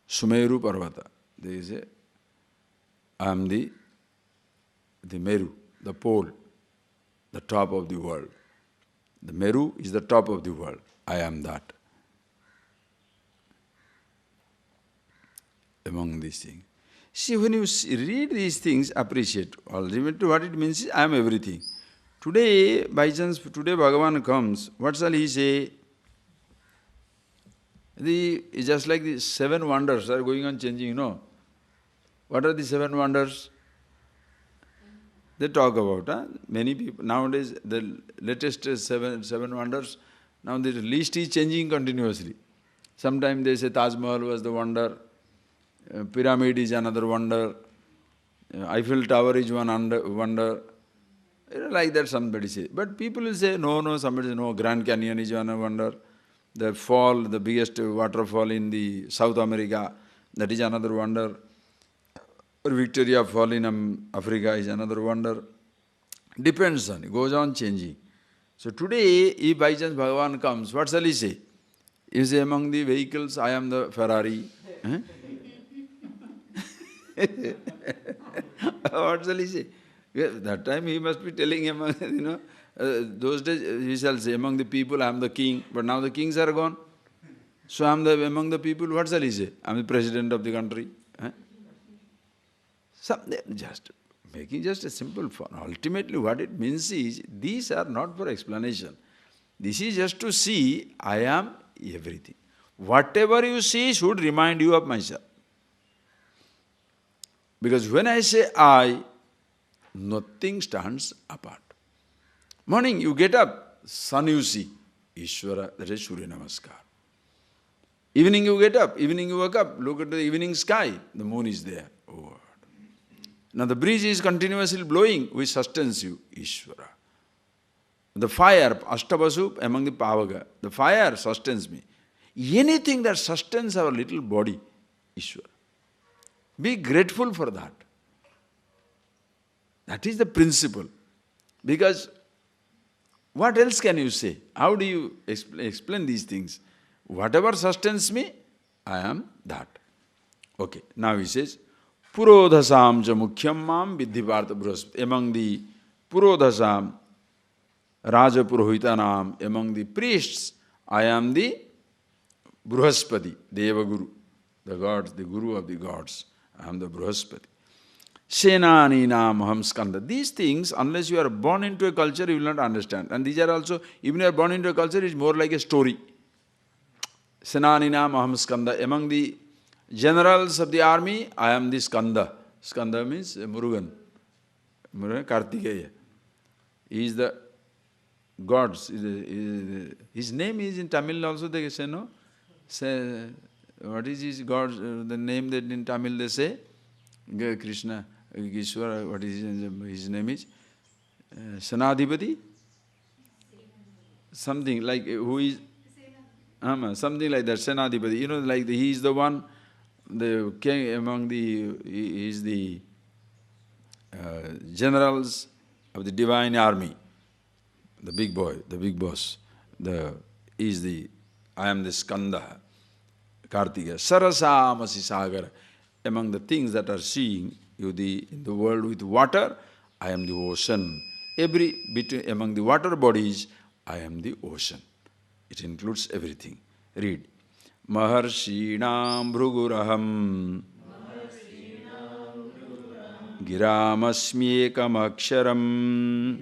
Speaker 1: Sumeru Parvata. There is a, I am the Meru, the pole, the top of the world. The Meru is the top of the world. I am that. Among these things. See, when you read these things, appreciate. Ultimately, what it means is, I am everything. Today, by chance, today Bhagavan comes, what shall he say? It's just like the 7 wonders are going on changing, you know. What are the 7 wonders? They talk about, many people. Nowadays, the latest seven wonders, now the list is changing continuously. Sometimes they say Taj Mahal was the wonder, pyramid is another wonder, Eiffel Tower is one wonder. Like that somebody says. But people will say, no, somebody says, no, Grand Canyon is one wonder. The fall, the biggest waterfall in the South America, that is another wonder. Or Victoria Fall in Africa is another wonder. Depends on, it goes on changing. So today, if by chance Bhagavan comes, what shall he say? He say, among the vehicles, I am the Ferrari. What shall he say? That time he must be telling among, those days he shall say, among the people I am the king, but now the kings are gone. So I am among the people, what shall he say? I am the president of the country. Just making just a simple fun. Ultimately what it means is, these are not for explanation. This is just to see, I am everything. Whatever you see should remind you of myself. Because when I say I, nothing stands apart. Morning you get up, sun you see, Ishvara, that is Surya Namaskar. Evening you get up, evening you wake up, look at the evening sky, the moon is there. Oh, Now the breeze is continuously blowing, which sustains you, Ishvara. The fire, Ashtavasu, among the Pavaga, the fire sustains me. Anything that sustains our little body, Ishvara. Be grateful for that. That is the principle. Because what else can you say? How do you explain these things? Whatever sustains me, I am that. Okay, now he says, Purodhasam ja mukhyam mam vidhipartha bruhaspati. Among the Purodhasam, Raja Purohitanam, among the priests, I am the Bruhaspati, Deva Guru, the gods, the Guru of the gods. I am the Bruhaspati. Senani nam aham skanda. These things, unless you are born into a culture, you will not understand. And these are also, even if you are born into a culture, it's more like a story. Senani nam aham skanda. Among the generals of the army, I am the skanda. Skanda means Murugan. Murugan, Kartikeya. He is the gods. His name is in Tamil also, they say, no? Say, what is his God, the name that in Tamil they say? Krishna, Ishwara, what is his name is? Sanadhipati? Something like, who is? Something like that, Sanadhipati. You know, like he is the one, the king among the, he is the generals of the divine army. The big boy, the big boss. I am the Skanda, Kartika. Sarasamasi Sagara. Among the things that are seeing you in the world with water, I am the ocean. Among the water bodies, I am the ocean. It includes everything. Read. Maharshinam bhruguraham giramasmyekam aksharam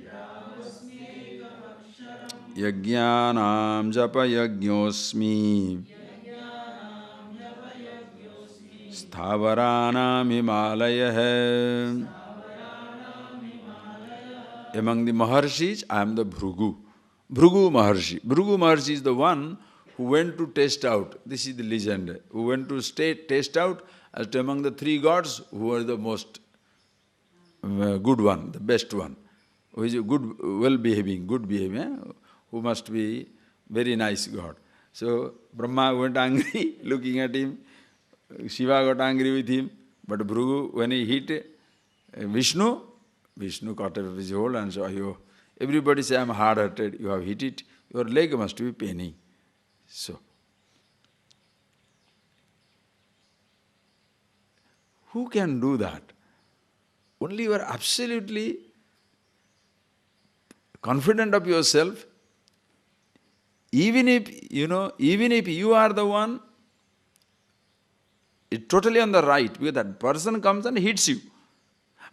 Speaker 1: yajnanam japa yajñosmi Sthavarānam Himalaya. Among the Maharshis, I am the Bhrugu. Bhrugu Maharshi. Bhrugu Maharshi is the one who went to test out, this is the legend, who went to test out as to among the three gods, who were the most good one, the best one, who is a good, well-behaving, good behaving, who must be very nice god. So Brahma went angry looking at him. Shiva got angry with him, but Bhrugu, when he hit Vishnu caught up his hold and said, everybody say, I am hard-hearted, you have hit it, your leg must be paining. So, who can do that? Only you are absolutely confident of yourself, even if you are the one, it's totally on the right, because that person comes and hits you.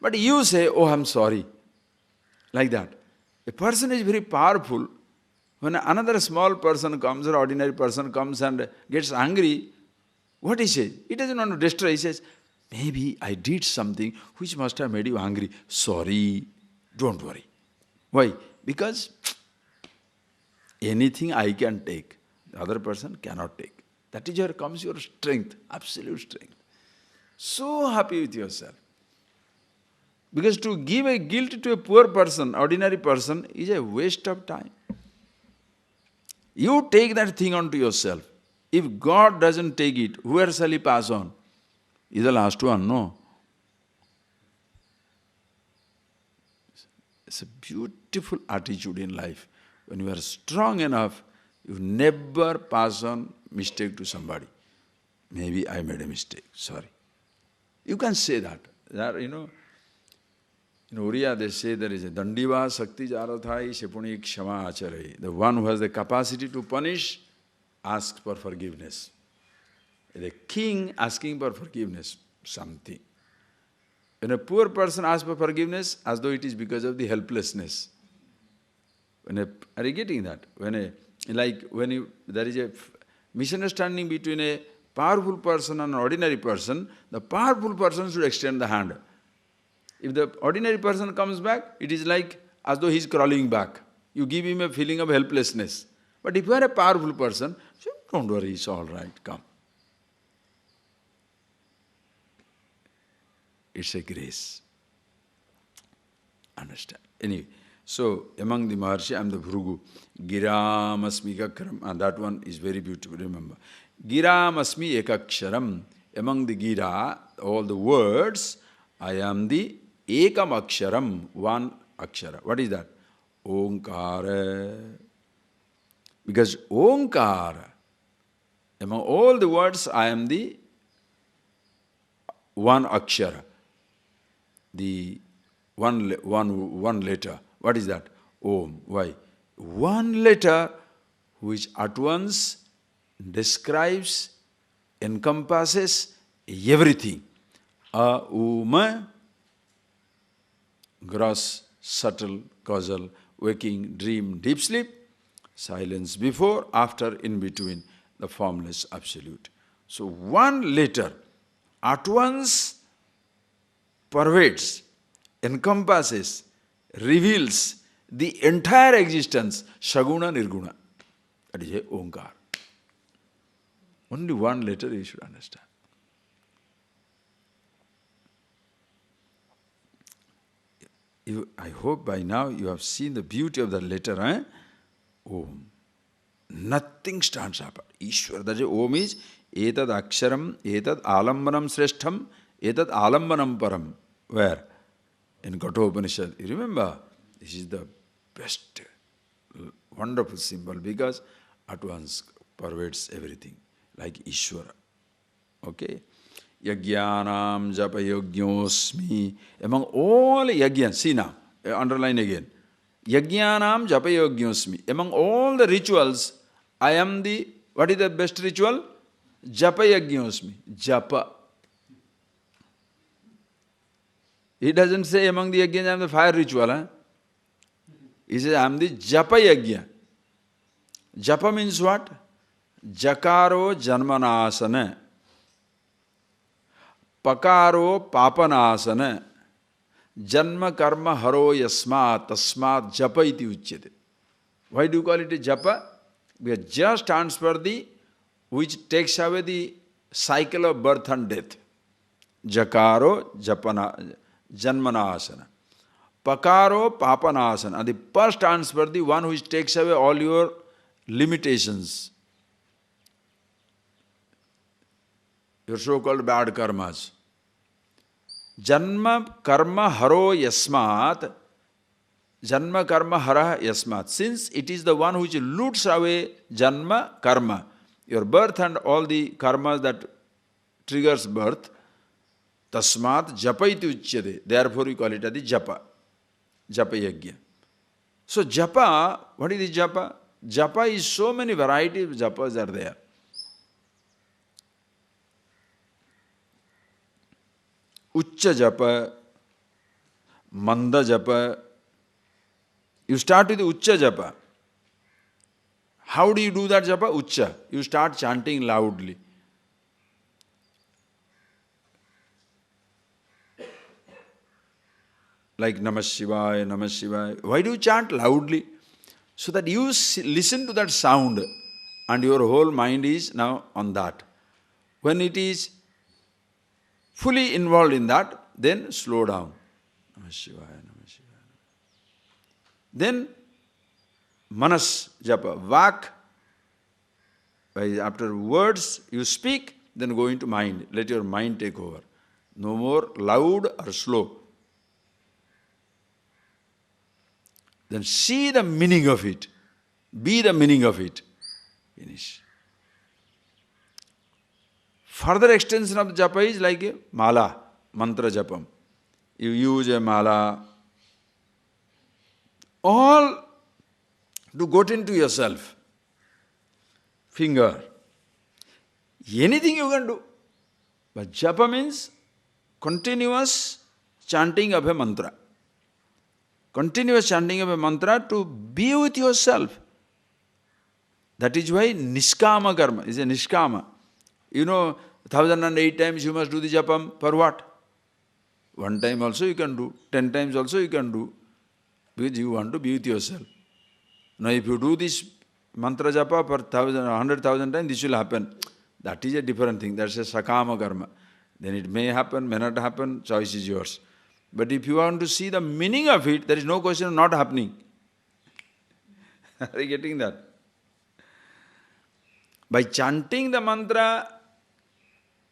Speaker 1: But you say, oh, I'm sorry. Like that. A person is very powerful. When another small person comes or ordinary person comes and gets angry, what he says? He doesn't want to destroy. He says, maybe I did something which must have made you angry. Sorry, don't worry. Why? Because anything I can take, the other person cannot take. That is where comes your strength, absolute strength. So happy with yourself. Because to give a guilt to a poor person, ordinary person, is a waste of time. You take that thing onto yourself. If God doesn't take it, where shall he pass on? He's the last one, no? It's a beautiful attitude in life. When you are strong enough, you never pass on mistake to somebody. Maybe I made a mistake, sorry. You can say that. In Oriya they say there is a dandiva sakti jarathai shepuni kshama acharai. The one who has the capacity to punish asks for forgiveness. The king asking for forgiveness, something. When a poor person asks for forgiveness, as though it is because of the helplessness. Are you getting that? There is a misunderstanding between a powerful person and an ordinary person, the powerful person should extend the hand. If the ordinary person comes back, it is like as though he is crawling back. You give him a feeling of helplessness. But if you are a powerful person, say, don't worry, it's all right, come. It's a grace. Understand? Anyway, so among the Maharshi, I am the Bhrugu. Giram asmi ekaksharam. And that one is very beautiful, remember. Giram asmi ekaksharam. Among the Gira, all the words, I am the ekam aksharam, one akshara. What is that? Omkara. Because Omkara, among all the words, I am the one akshara. The one letter. What is that? Om. Why? One letter which at once describes, encompasses everything. Uma, gross, subtle, causal, waking, dream, deep sleep, silence before, after, in between, the formless absolute. So one letter at once pervades, encompasses, reveals the entire existence, Shaguna Nirguna. That is a Omkar. Only one letter you should understand. I hope by now you have seen the beauty of the letter, eh? Om. Nothing stands up. Ishwar. That is Om is etad aksharam, etad alambanam sreshtham, etad alambanam param. Where? In Kathopanishad. You remember? This is the best, wonderful symbol because at once pervades everything. Like Ishwara. Okay? Yagyanam japa yognyosmi. Among all yagyan, see now, underline again. Yagyanam japa yognyosmi. Among all the rituals, I am the, what is the best ritual? Japa yagnyosmi. Japa. He doesn't say among the yagyan I am the fire ritual. Huh? He says I am the japa yagya. Japa means what? Jakaro janmanasana. Pakaro papanasana. Janma karma haro yasmat tasmat japa iti uchyate. Why do you call it a japa? Because just stands for the, which takes away the cycle of birth and death. Jakaro janmanasana. Pakaro papanasana. And the pa stands for the one which takes away all your limitations. Your so-called bad karmas. Janma karma haro yasmat. Janma karma hara yasmat. Since it is the one which loots away janma karma, your birth and all the karmas that triggers birth, tasmat japa iti uchyate. Therefore we call it as the japa. Japa yagya. So japa, what is the japa? Japa is so many varieties of japas are there. Uccha japa, manda japa. You start with the uccha japa. How do you do that japa? Uccha. You start chanting loudly. Like Namah Shivaya, Namah Shivaya. Why do you chant loudly? So that you listen to that sound and your whole mind is now on that. When it is fully involved in that, then slow down. Namah Shivaya, Namah Shivaya. Then manas japa, vak. After words you speak, then go into mind. Let your mind take over. No more loud or slow. Then see the meaning of it. Be the meaning of it. Finish. Further extension of japa is like a mala, mantra japam. You use a mala. All to got into yourself. Finger. Anything you can do. But japa means continuous chanting of a mantra. Continuous chanting of a mantra to be with yourself. That is why niskama karma is a niskama. You know, 1008 times you must do the japam. For what? One time also you can do. 10 times also you can do. Because you want to be with yourself. Now if you do this mantra japa for 100,000 times, this will happen. That is a different thing. That's a sakama karma. Then it may happen, may not happen. Choice is yours. But if you want to see the meaning of it, there is no question of not happening. Are you getting that? By chanting the mantra,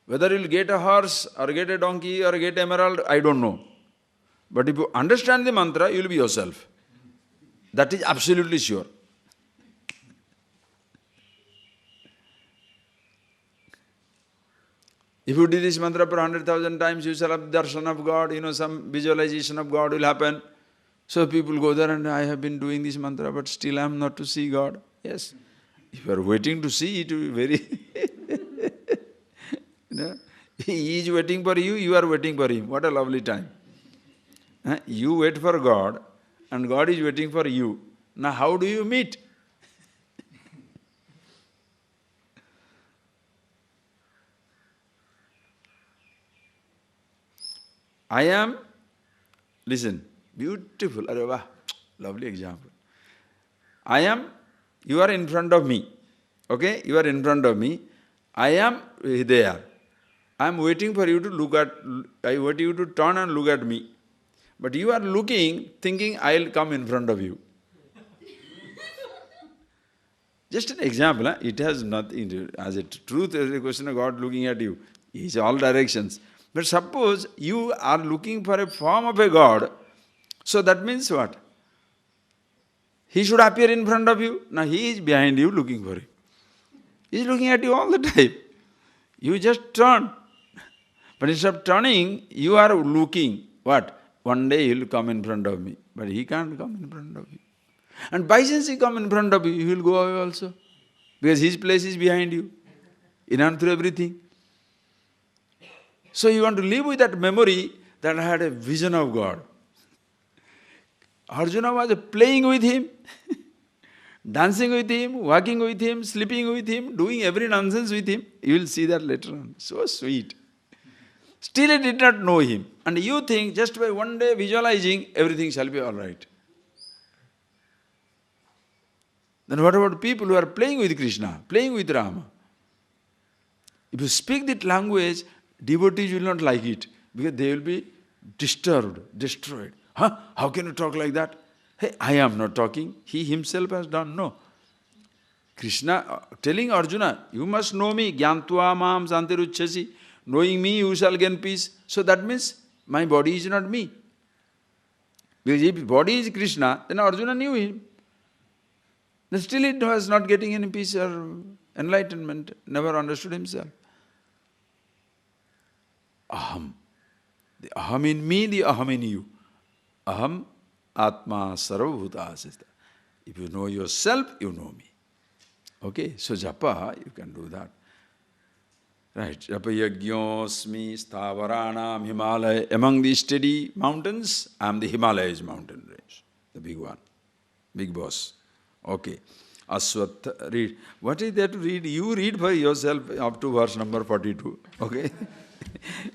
Speaker 1: whether you will get a horse or get a donkey or get emerald, I don't know. But if you understand the mantra, you will be yourself. That is absolutely sure. If you do this mantra for 100,000 times, you shall have darshan of God, some visualization of God will happen. So people go there and I have been doing this mantra, but still I am not to see God. Yes. If you are waiting to see, it will be very... He is waiting for you, you are waiting for him. What a lovely time. You wait for God and God is waiting for you. Now how do you meet? I am, listen, beautiful, lovely example. I am, you are in front of me, okay? You are in front of me. I am there. I am waiting for you to look at, I want you to turn and look at me. But you are looking, thinking I will come in front of you. Just an example, it has nothing to do, as a truth, is a question of God looking at you. He is all directions. But suppose you are looking for a form of a God, so that means what? He should appear in front of you. Now he is behind you looking for you. He is looking at you all the time. You just turn. But instead of turning, you are looking. What? One day he will come in front of me. But he can't come in front of you. And by chance he come in front of you, he will go away also. Because his place is behind you. In and through everything. So you want to live with that memory that I had a vision of God. Arjuna was playing with him, dancing with him, walking with him, sleeping with him, doing every nonsense with him. You will see that later on. So sweet. Still he did not know him. And you think just by one day visualizing, everything shall be all right. Then what about people who are playing with Krishna, playing with Rama? If you speak that language, devotees will not like it because they will be disturbed, destroyed. Huh? How can you talk like that? Hey, I am not talking. He himself has done. No. Krishna telling Arjuna, you must know me. Gyantva mam santirucchasi. Knowing me, you shall gain peace. So that means my body is not me. Because if body is Krishna, then Arjuna knew him. Then still he was not getting any peace or enlightenment, never understood himself. Aham. The aham in me, the aham in you. Aham atma sarvabhutasista. If you know yourself, you know me. Okay, so japa, you can do that. Right, japa yajñosmi stavaranam Himalaya. Among the steady mountains, I am the Himalayas mountain range, the big one, big boss. Okay, Aswatha, read. What is there to read? You read for yourself up to verse number 42. Okay.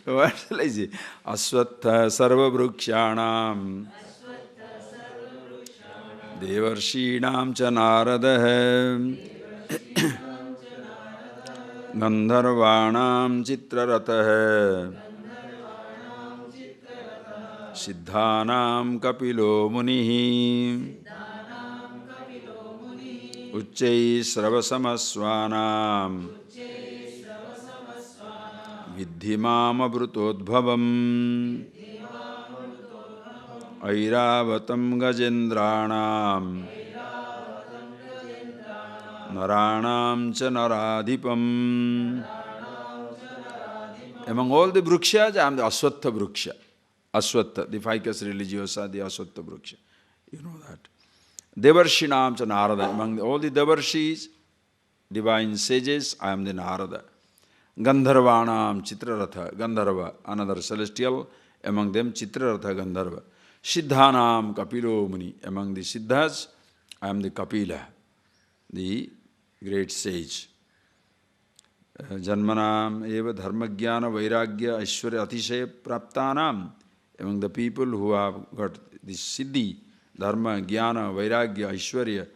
Speaker 1: What shall I say? Aswatha sarva vrukshanam devarshinam cha naradah gandharvanam chitraratah siddhanam kapilo munihi uccai sravasamasvanam Vidhimam abrutodbhavam airavatam gajendranam naranam cha naradhipam. Among all the vrukshas, I am the Aswatha vruksha. Aswatha, the ficus religiosa, the Aswatha vruksha. You know that. Devarshinam cha Narada. Among all the Devarshis, divine sages, I am the Narada. Gandharvanam Chitraratha, Gandharva, another celestial, among them Chitraratha Gandharva. Siddhanam Kapilo Muni, among the Siddhas, I am the Kapila, the great sage. Janmanam eva dharmagyana vairagya aishwarya atishaya praptanam, among the people who have got this siddhi, dharma, jnana, vairagya, aishwarya,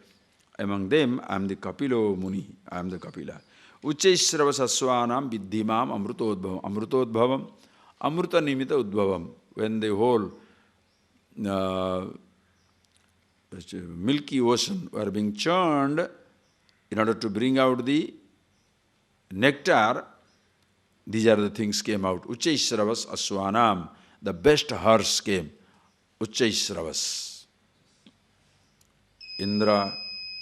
Speaker 1: among them I am the Kapilo Muni, I am the Kapila. Uchaishrava saswanam viddhimam amrutodbhavam. Amrutodbhavam, amruta nimita udbhavam. when the whole milky ocean were being churned in order to bring out the nectar, these are the things came out. Uchaishravas aswanam, the best horse came. Uchaishravas. Indra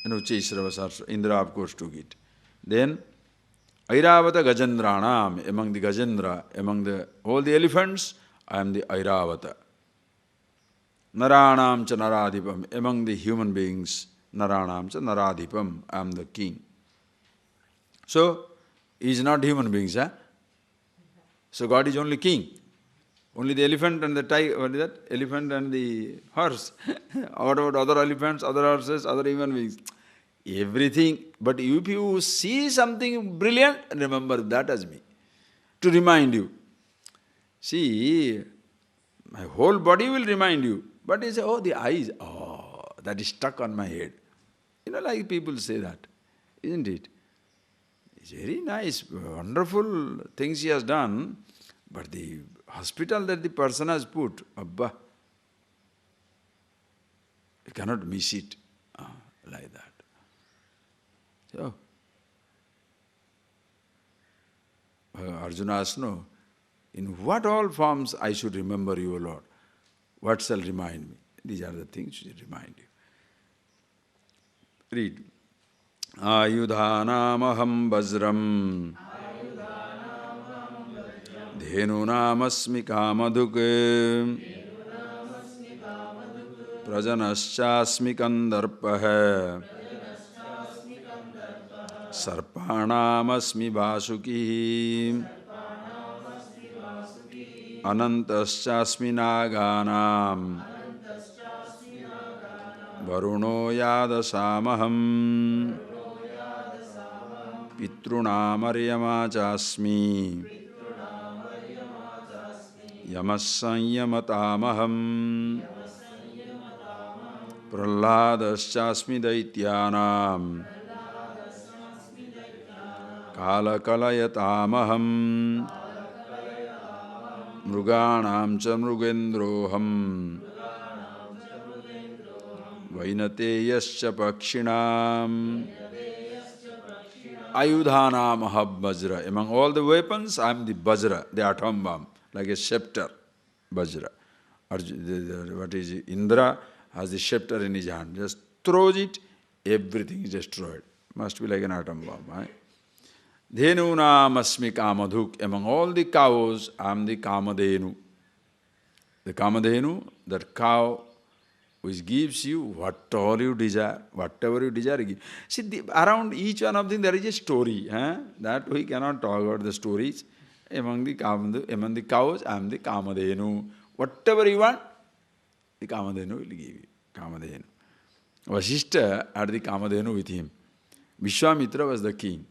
Speaker 1: and Uchaishravas, Indra of course took it. Then Airavata Gajendranam, among the Gajendra, among all the elephants, I am the Airavata. Naranam cha Naradipam, among the human beings, Naranam cha Naradipam, I am the king. So, he is not human beings, huh? So God is only king. Only the elephant and the tiger, what is that? Elephant and the horse. What about other elephants, other horses, other human beings? Everything. But if you see something brilliant, remember that as me. To remind you. See, my whole body will remind you. But you say, oh, the eyes, oh, that is stuck on my head. You know, like people say that, isn't it? It's very nice, wonderful things he has done, but the hospital that the person has put, Abba, you cannot miss it like that. So, Arjuna asked, no, in what all forms I should remember you, O Lord? What shall remind me? These are the things which remind you. Read. Ayudhanamaham vajram dhenunam kamadhuke prajanascha kandarpah sarpanam vasuki anantascha naganam varuno yadasamaham Pitrunamaryama chasmi Yamasanyamatamaham Prahladaschasmi daityanam Kalakalayatamaham Mruganam cha mrugendroham Vainateyascha pakshinam Ayudhana mahab vajra. Among all the weapons, I am the vajra, the atom bomb, like a scepter, vajra. What is it? Indra has the scepter in his hand. Just throws it, everything is destroyed. Must be like an atom bomb. Right? Dhenunam asmi kamadhuk. Among all the cows, I am the kamadhenu. The kamadhenu, that cow which gives you whatever you desire, give. See, around each one of them there is a story. That we cannot talk about the stories. Among the cows, I am the Kamadhenu. Whatever you want, the Kamadhenu will give you. Kamadhenu. Vasishtha had the Kamadhenu with him. Vishwamitra was the king.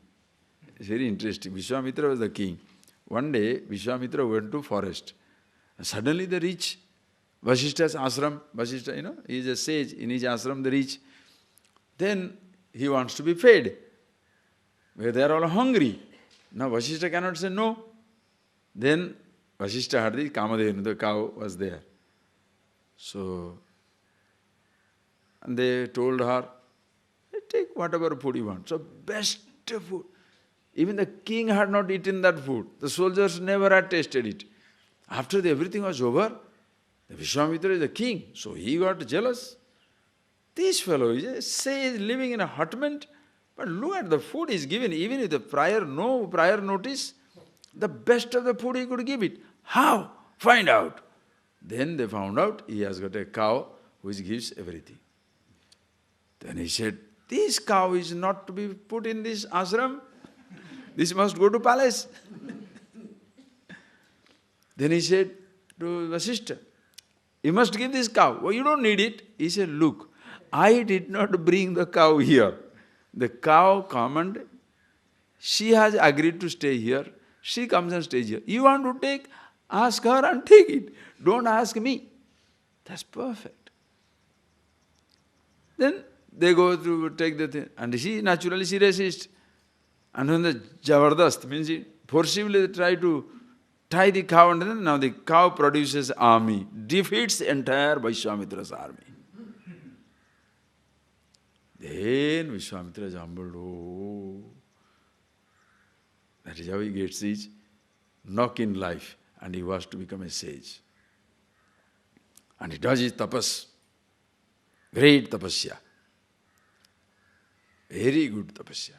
Speaker 1: It's very interesting. Vishwamitra was the king. One day, Vishwamitra went to forest. Suddenly they reach Vasishtha's ashram. Vasishtha, he is a sage. In his ashram they reach. Then he wants to be fed. Where they are all hungry. Now Vasishtha cannot say no. Then Vasishtha had the Kamadhenu, the cow was there. So, and they told her, take whatever food you want. So best food. Even the king had not eaten that food. The soldiers never had tasted it. After everything was over, the Vishwamitra is the king, so he got jealous. This fellow is a sage living in a hutment, but look at the food is given, even with the prior notice, the best of the food he could give it. How? Find out. Then they found out he has got a cow which gives everything. Then he said, this cow is not to be put in this ashram. This must go to palace. Then he said to Vasishtha, you must give this cow. Well, you don't need it. He said, look, I did not bring the cow here. The cow come, she has agreed to stay here. She comes and stays here. You want to take? Ask her and take it. Don't ask me. That's perfect. Then they go to take the thing. And she resists. And when the Javardast, means he forcibly try to tie the cow, and then now the cow produces army, defeats the entire Vishwamitra's army. Then Vishwamitra is humbled. Oh, that is how he gets his knock in life, and he wants to become a sage. And he does his tapas, great tapasya, very good tapasya.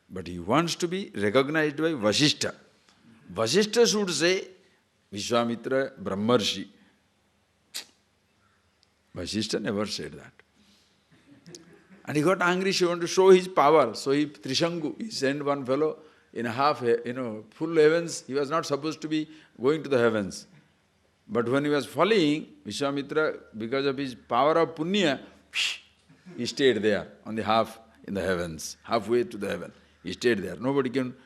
Speaker 1: But he wants to be recognized by Vasishtha. Vasishtha should say, Vishwamitra Brahmarshi. Vasishtha never said that. And he got angry, he wanted to show his power. So he, Trishangu, he sent one fellow in half, full heavens. He was not supposed to be going to the heavens. But when he was falling, Vishwamitra, because of his power of punya, he stayed there on the half in the heavens, halfway to the heaven. He stayed there. Nobody can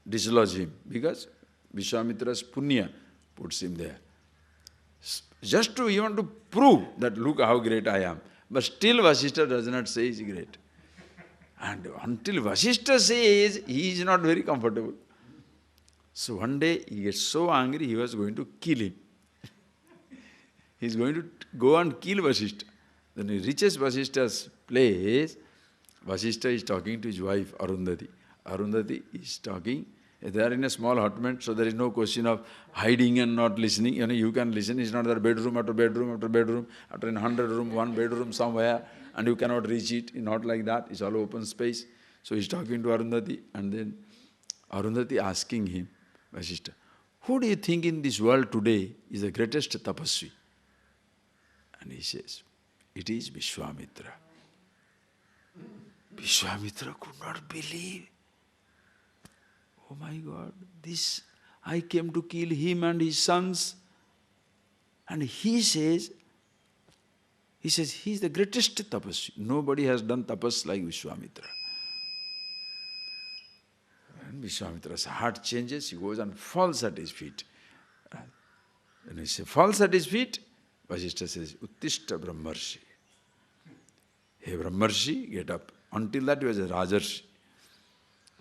Speaker 1: dislodge him because Vishwamitra's punya puts him there. Just to, he want to prove that look how great I am. But still Vasishtha does not say he is great. And until Vasishtha says, he is not very comfortable. So one day he gets so angry, he was going to kill him. He is going to go and kill Vasishtha. Then he reaches Vasishtha's place. Vasishtha is talking to his wife Arundhati. Arundhati is talking. They are in a small hutment, so there is no question of hiding and not listening. You can listen. It's not that bedroom after bedroom after bedroom, after 100 room, one bedroom somewhere, and you cannot reach it. It's not like that. It's all open space. So he's talking to Arundhati, and then Arundhati asking him, Vasishtha, who do you think in this world today is the greatest tapasvi? And he says, it is Vishwamitra. Vishwamitra could not believe. Oh my God, I came to kill him and his sons. And he says he is the greatest tapasvi. Nobody has done tapas like Vishwamitra. And Vishwamitra's heart changes, he goes and falls at his feet. When he falls at his feet, Vasishtha says, Uttishta Brahmarshi. Hey Brahmarshi, get up. Until that he was a Rajarshi.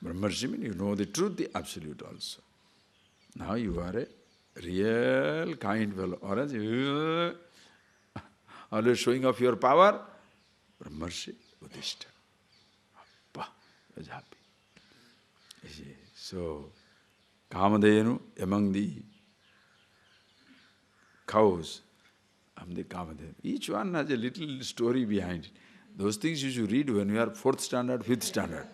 Speaker 1: Brahmarshi means you know the truth, the absolute also. Now you are a real kind fellow. Or else always showing off your power. Brahmarshi, Uttishta. Appa, he was happy. You see, so, Kamadhenu among the cows, I'm the Kamadhenu. Each one has a little story behind it. Those things you should read when you are 4th standard, 5th standard.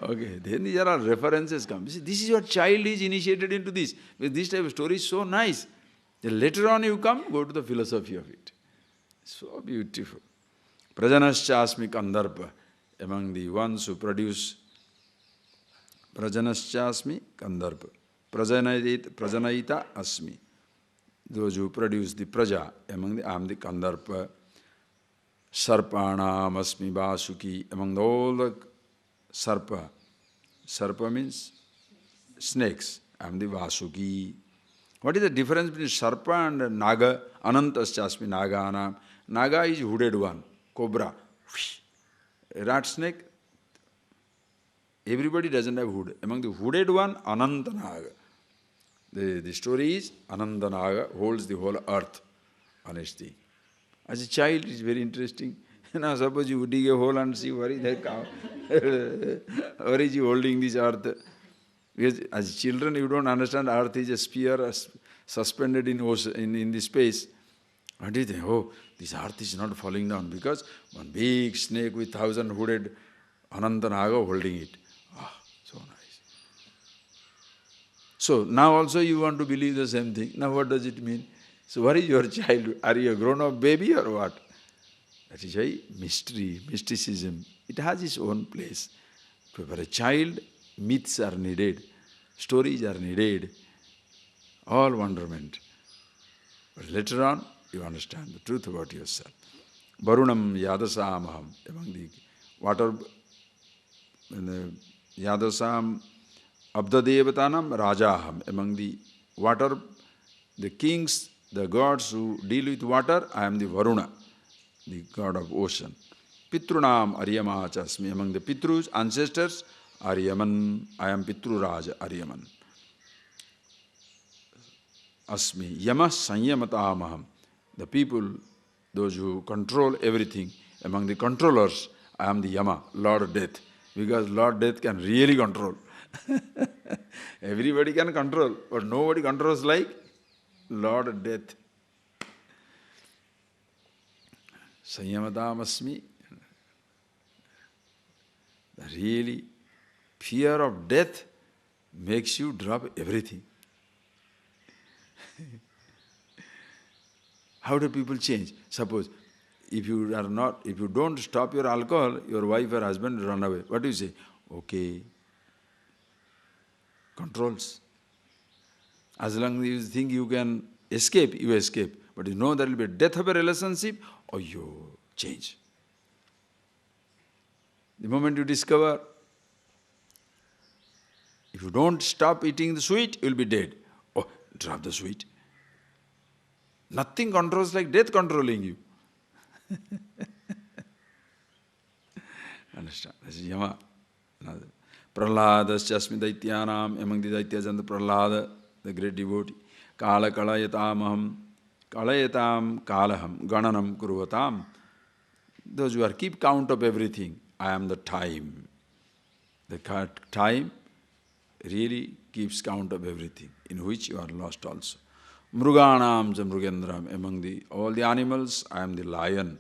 Speaker 1: Okay, then these are all references come. See, this is your child is initiated into this. With this type of story is so nice. Then later on you come, go to the philosophy of it. So beautiful. Prajanaschasmi Kandarpa, among the ones who produce Prajanaschasmi Kandarpa. Prajanayita Asmi. Those who produce the Praja, among the I am the Kandarpa. Sarpanam Asmi Vasuki, among all the Sarpa. Sarpa means snakes. I am the Vasuki. What is the difference between Sarpa and Naga? Anantaschasmi Naganam. Naga is hooded one, cobra. A rat snake, everybody doesn't have hood. Among the hooded one, Anantanaga. The story is Anantanaga holds the whole earth on his thing. As a child, it's very interesting. Now suppose you dig a hole and see where is that cow. Where is he holding this earth? Because as children, you don't understand earth is a sphere suspended in the space. And you think, oh, this earth is not falling down because one big snake with 1,000 hooded Anantanaga holding it. Ah, so nice. So now also you want to believe the same thing. Now what does it mean? So what is your child? Are you a grown-up baby or what? That is why mystery, mysticism, it has its own place. For a child, myths are needed, stories are needed, all wonderment. But later on, you understand the truth about yourself. Varunam Yadasamaham, among the water, Yadasam Abdadevatanam Rajaham, among the water, the kings, the gods who deal with water, I am the Varuna, the god of ocean. Pitrunam Aryamachasmi, among the Pitrus, ancestors, Aryaman, I am Pitruraj Aryaman. Asmi, Yama Sanyamatamaham. The people, those who control everything, among the controllers, I am the Yama, Lord of Death. Because Lord Death can really control. Everybody can control, but nobody controls like Lord of Death. Sanyamatam Asmi. Really, fear of death makes you drop everything. How do people change? Suppose, if you don't stop your alcohol, your wife or husband will run away. What do you say? Okay. Controls. As long as you think you can escape, you escape. But you know there will be a death of a relationship, or you change. The moment you discover, if you don't stop eating the sweet, you will be dead. Oh, drop the sweet. Nothing controls like death controlling you. Understand? This is Yama. Prahlādasya asmi daityanam, among the Daityas and the Prahlāda, the great devotee. Kala kalayatamaham, kalayatam kalaham, gananam kuruvatam. Those who are keep count of everything. I am the time. The time really keeps count of everything, in which you are lost also. Mruganam ja mrugendram, among all the animals, I am the lion.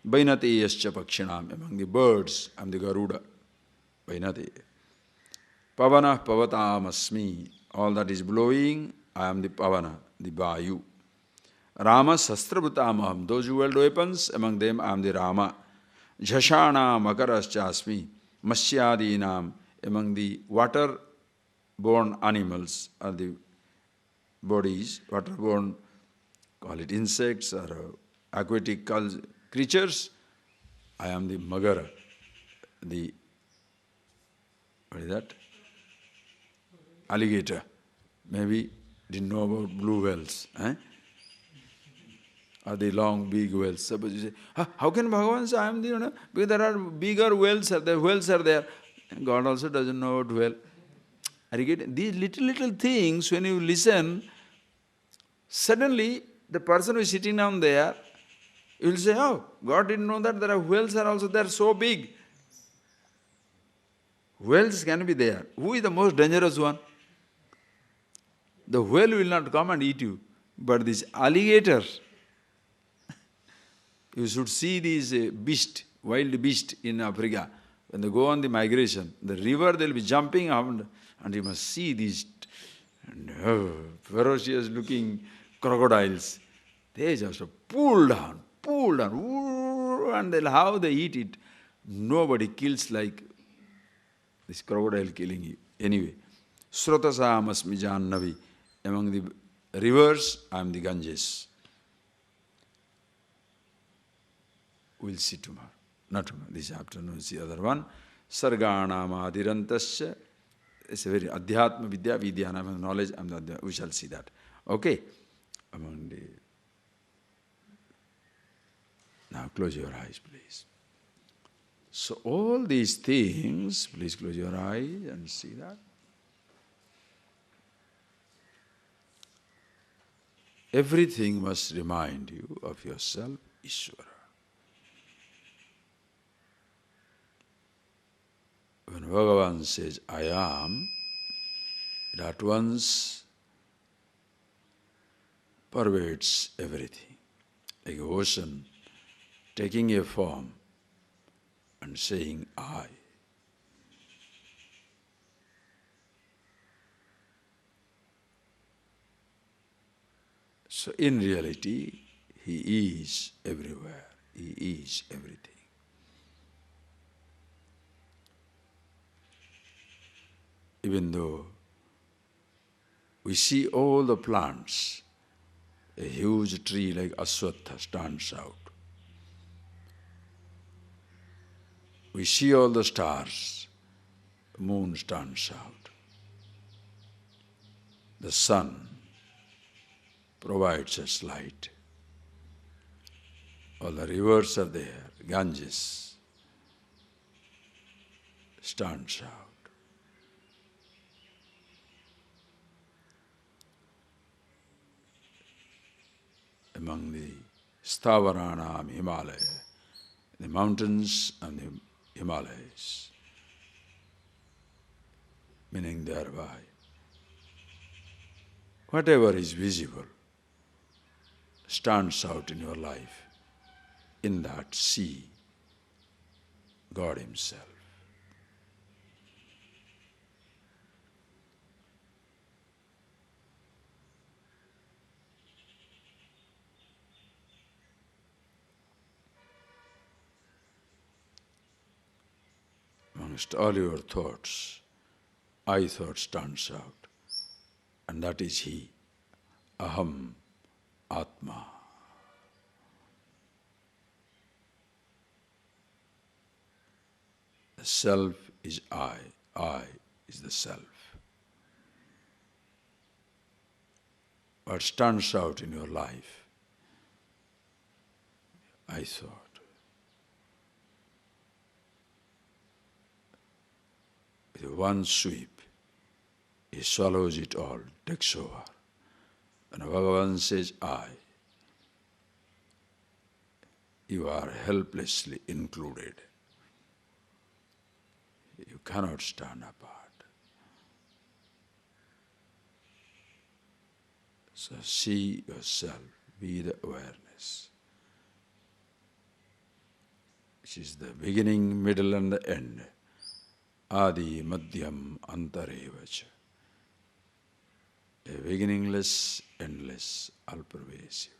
Speaker 1: Vainate yascha pakshinam, among the birds, I am the Garuda. Vainate. Pavana pavatam asmi, all that is blowing, I am the Pavana, the Vayu. Rama sastrabhutamaham, those who wield weapons, among them I am the Rama. Jhashana makaraschasmi, masyadinam, among the water-born animals are the bodies, water-born, call it insects or aquatic creatures. I am the Magara, the, what is that? Alligator. Maybe didn't know about blue whales. Or the long, big whales. Suppose you say, how can Bhagavan say I am the, because there are bigger whales, the whales are there. God also doesn't know about whale. Are you getting? These little things, when you listen, suddenly the person who is sitting down there, you will say, oh, God didn't know that there are whales are also there, so big. Whales can be there. Who is the most dangerous one? The whale will not come and eat you, but this alligator, you should see these wild beast in Africa. When they go on the migration, the river they will be jumping up and you must see these ferocious looking crocodiles. They just pull down, and how they eat it. Nobody kills like this crocodile killing you. Anyway, Srotasam asmi Jannavi. Among the rivers, I am the Ganges. We'll see tomorrow. Not tomorrow, this afternoon, we'll see the other one. Sarganam adirantasya. It's a very adhyatma vidya, vidyanam, knowledge. We shall see that. Okay? Among the... Now close your eyes, please. So all these things, please close your eyes and see that. Everything must remind you of yourself, Ishvara. When Bhagavan says, I am, it at once pervades everything. Like an ocean taking a form and saying, I. So in reality, He is everywhere. He is everything. Even though we see all the plants, a huge tree like Aswatha stands out. We see all the stars, the moon stands out. The sun provides us light. All the rivers are there, Ganges stands out. among the Stavaranam Himalaya, the mountains and the Himalayas, meaning thereby, whatever is visible stands out in your life. In that, see God Himself. Amongst all your thoughts, I thought stands out, and that is He, Aham Atma. The self is I is the self. What stands out in your life? I thought. With one sweep, He swallows it all, takes over. And Bhagavan says, I. You are helplessly included. You cannot stand apart. So see yourself, be the awareness, which is the beginning, middle and the end. Adi, Madhyam, Antarevacha. A beginningless, endless, all-pervasive.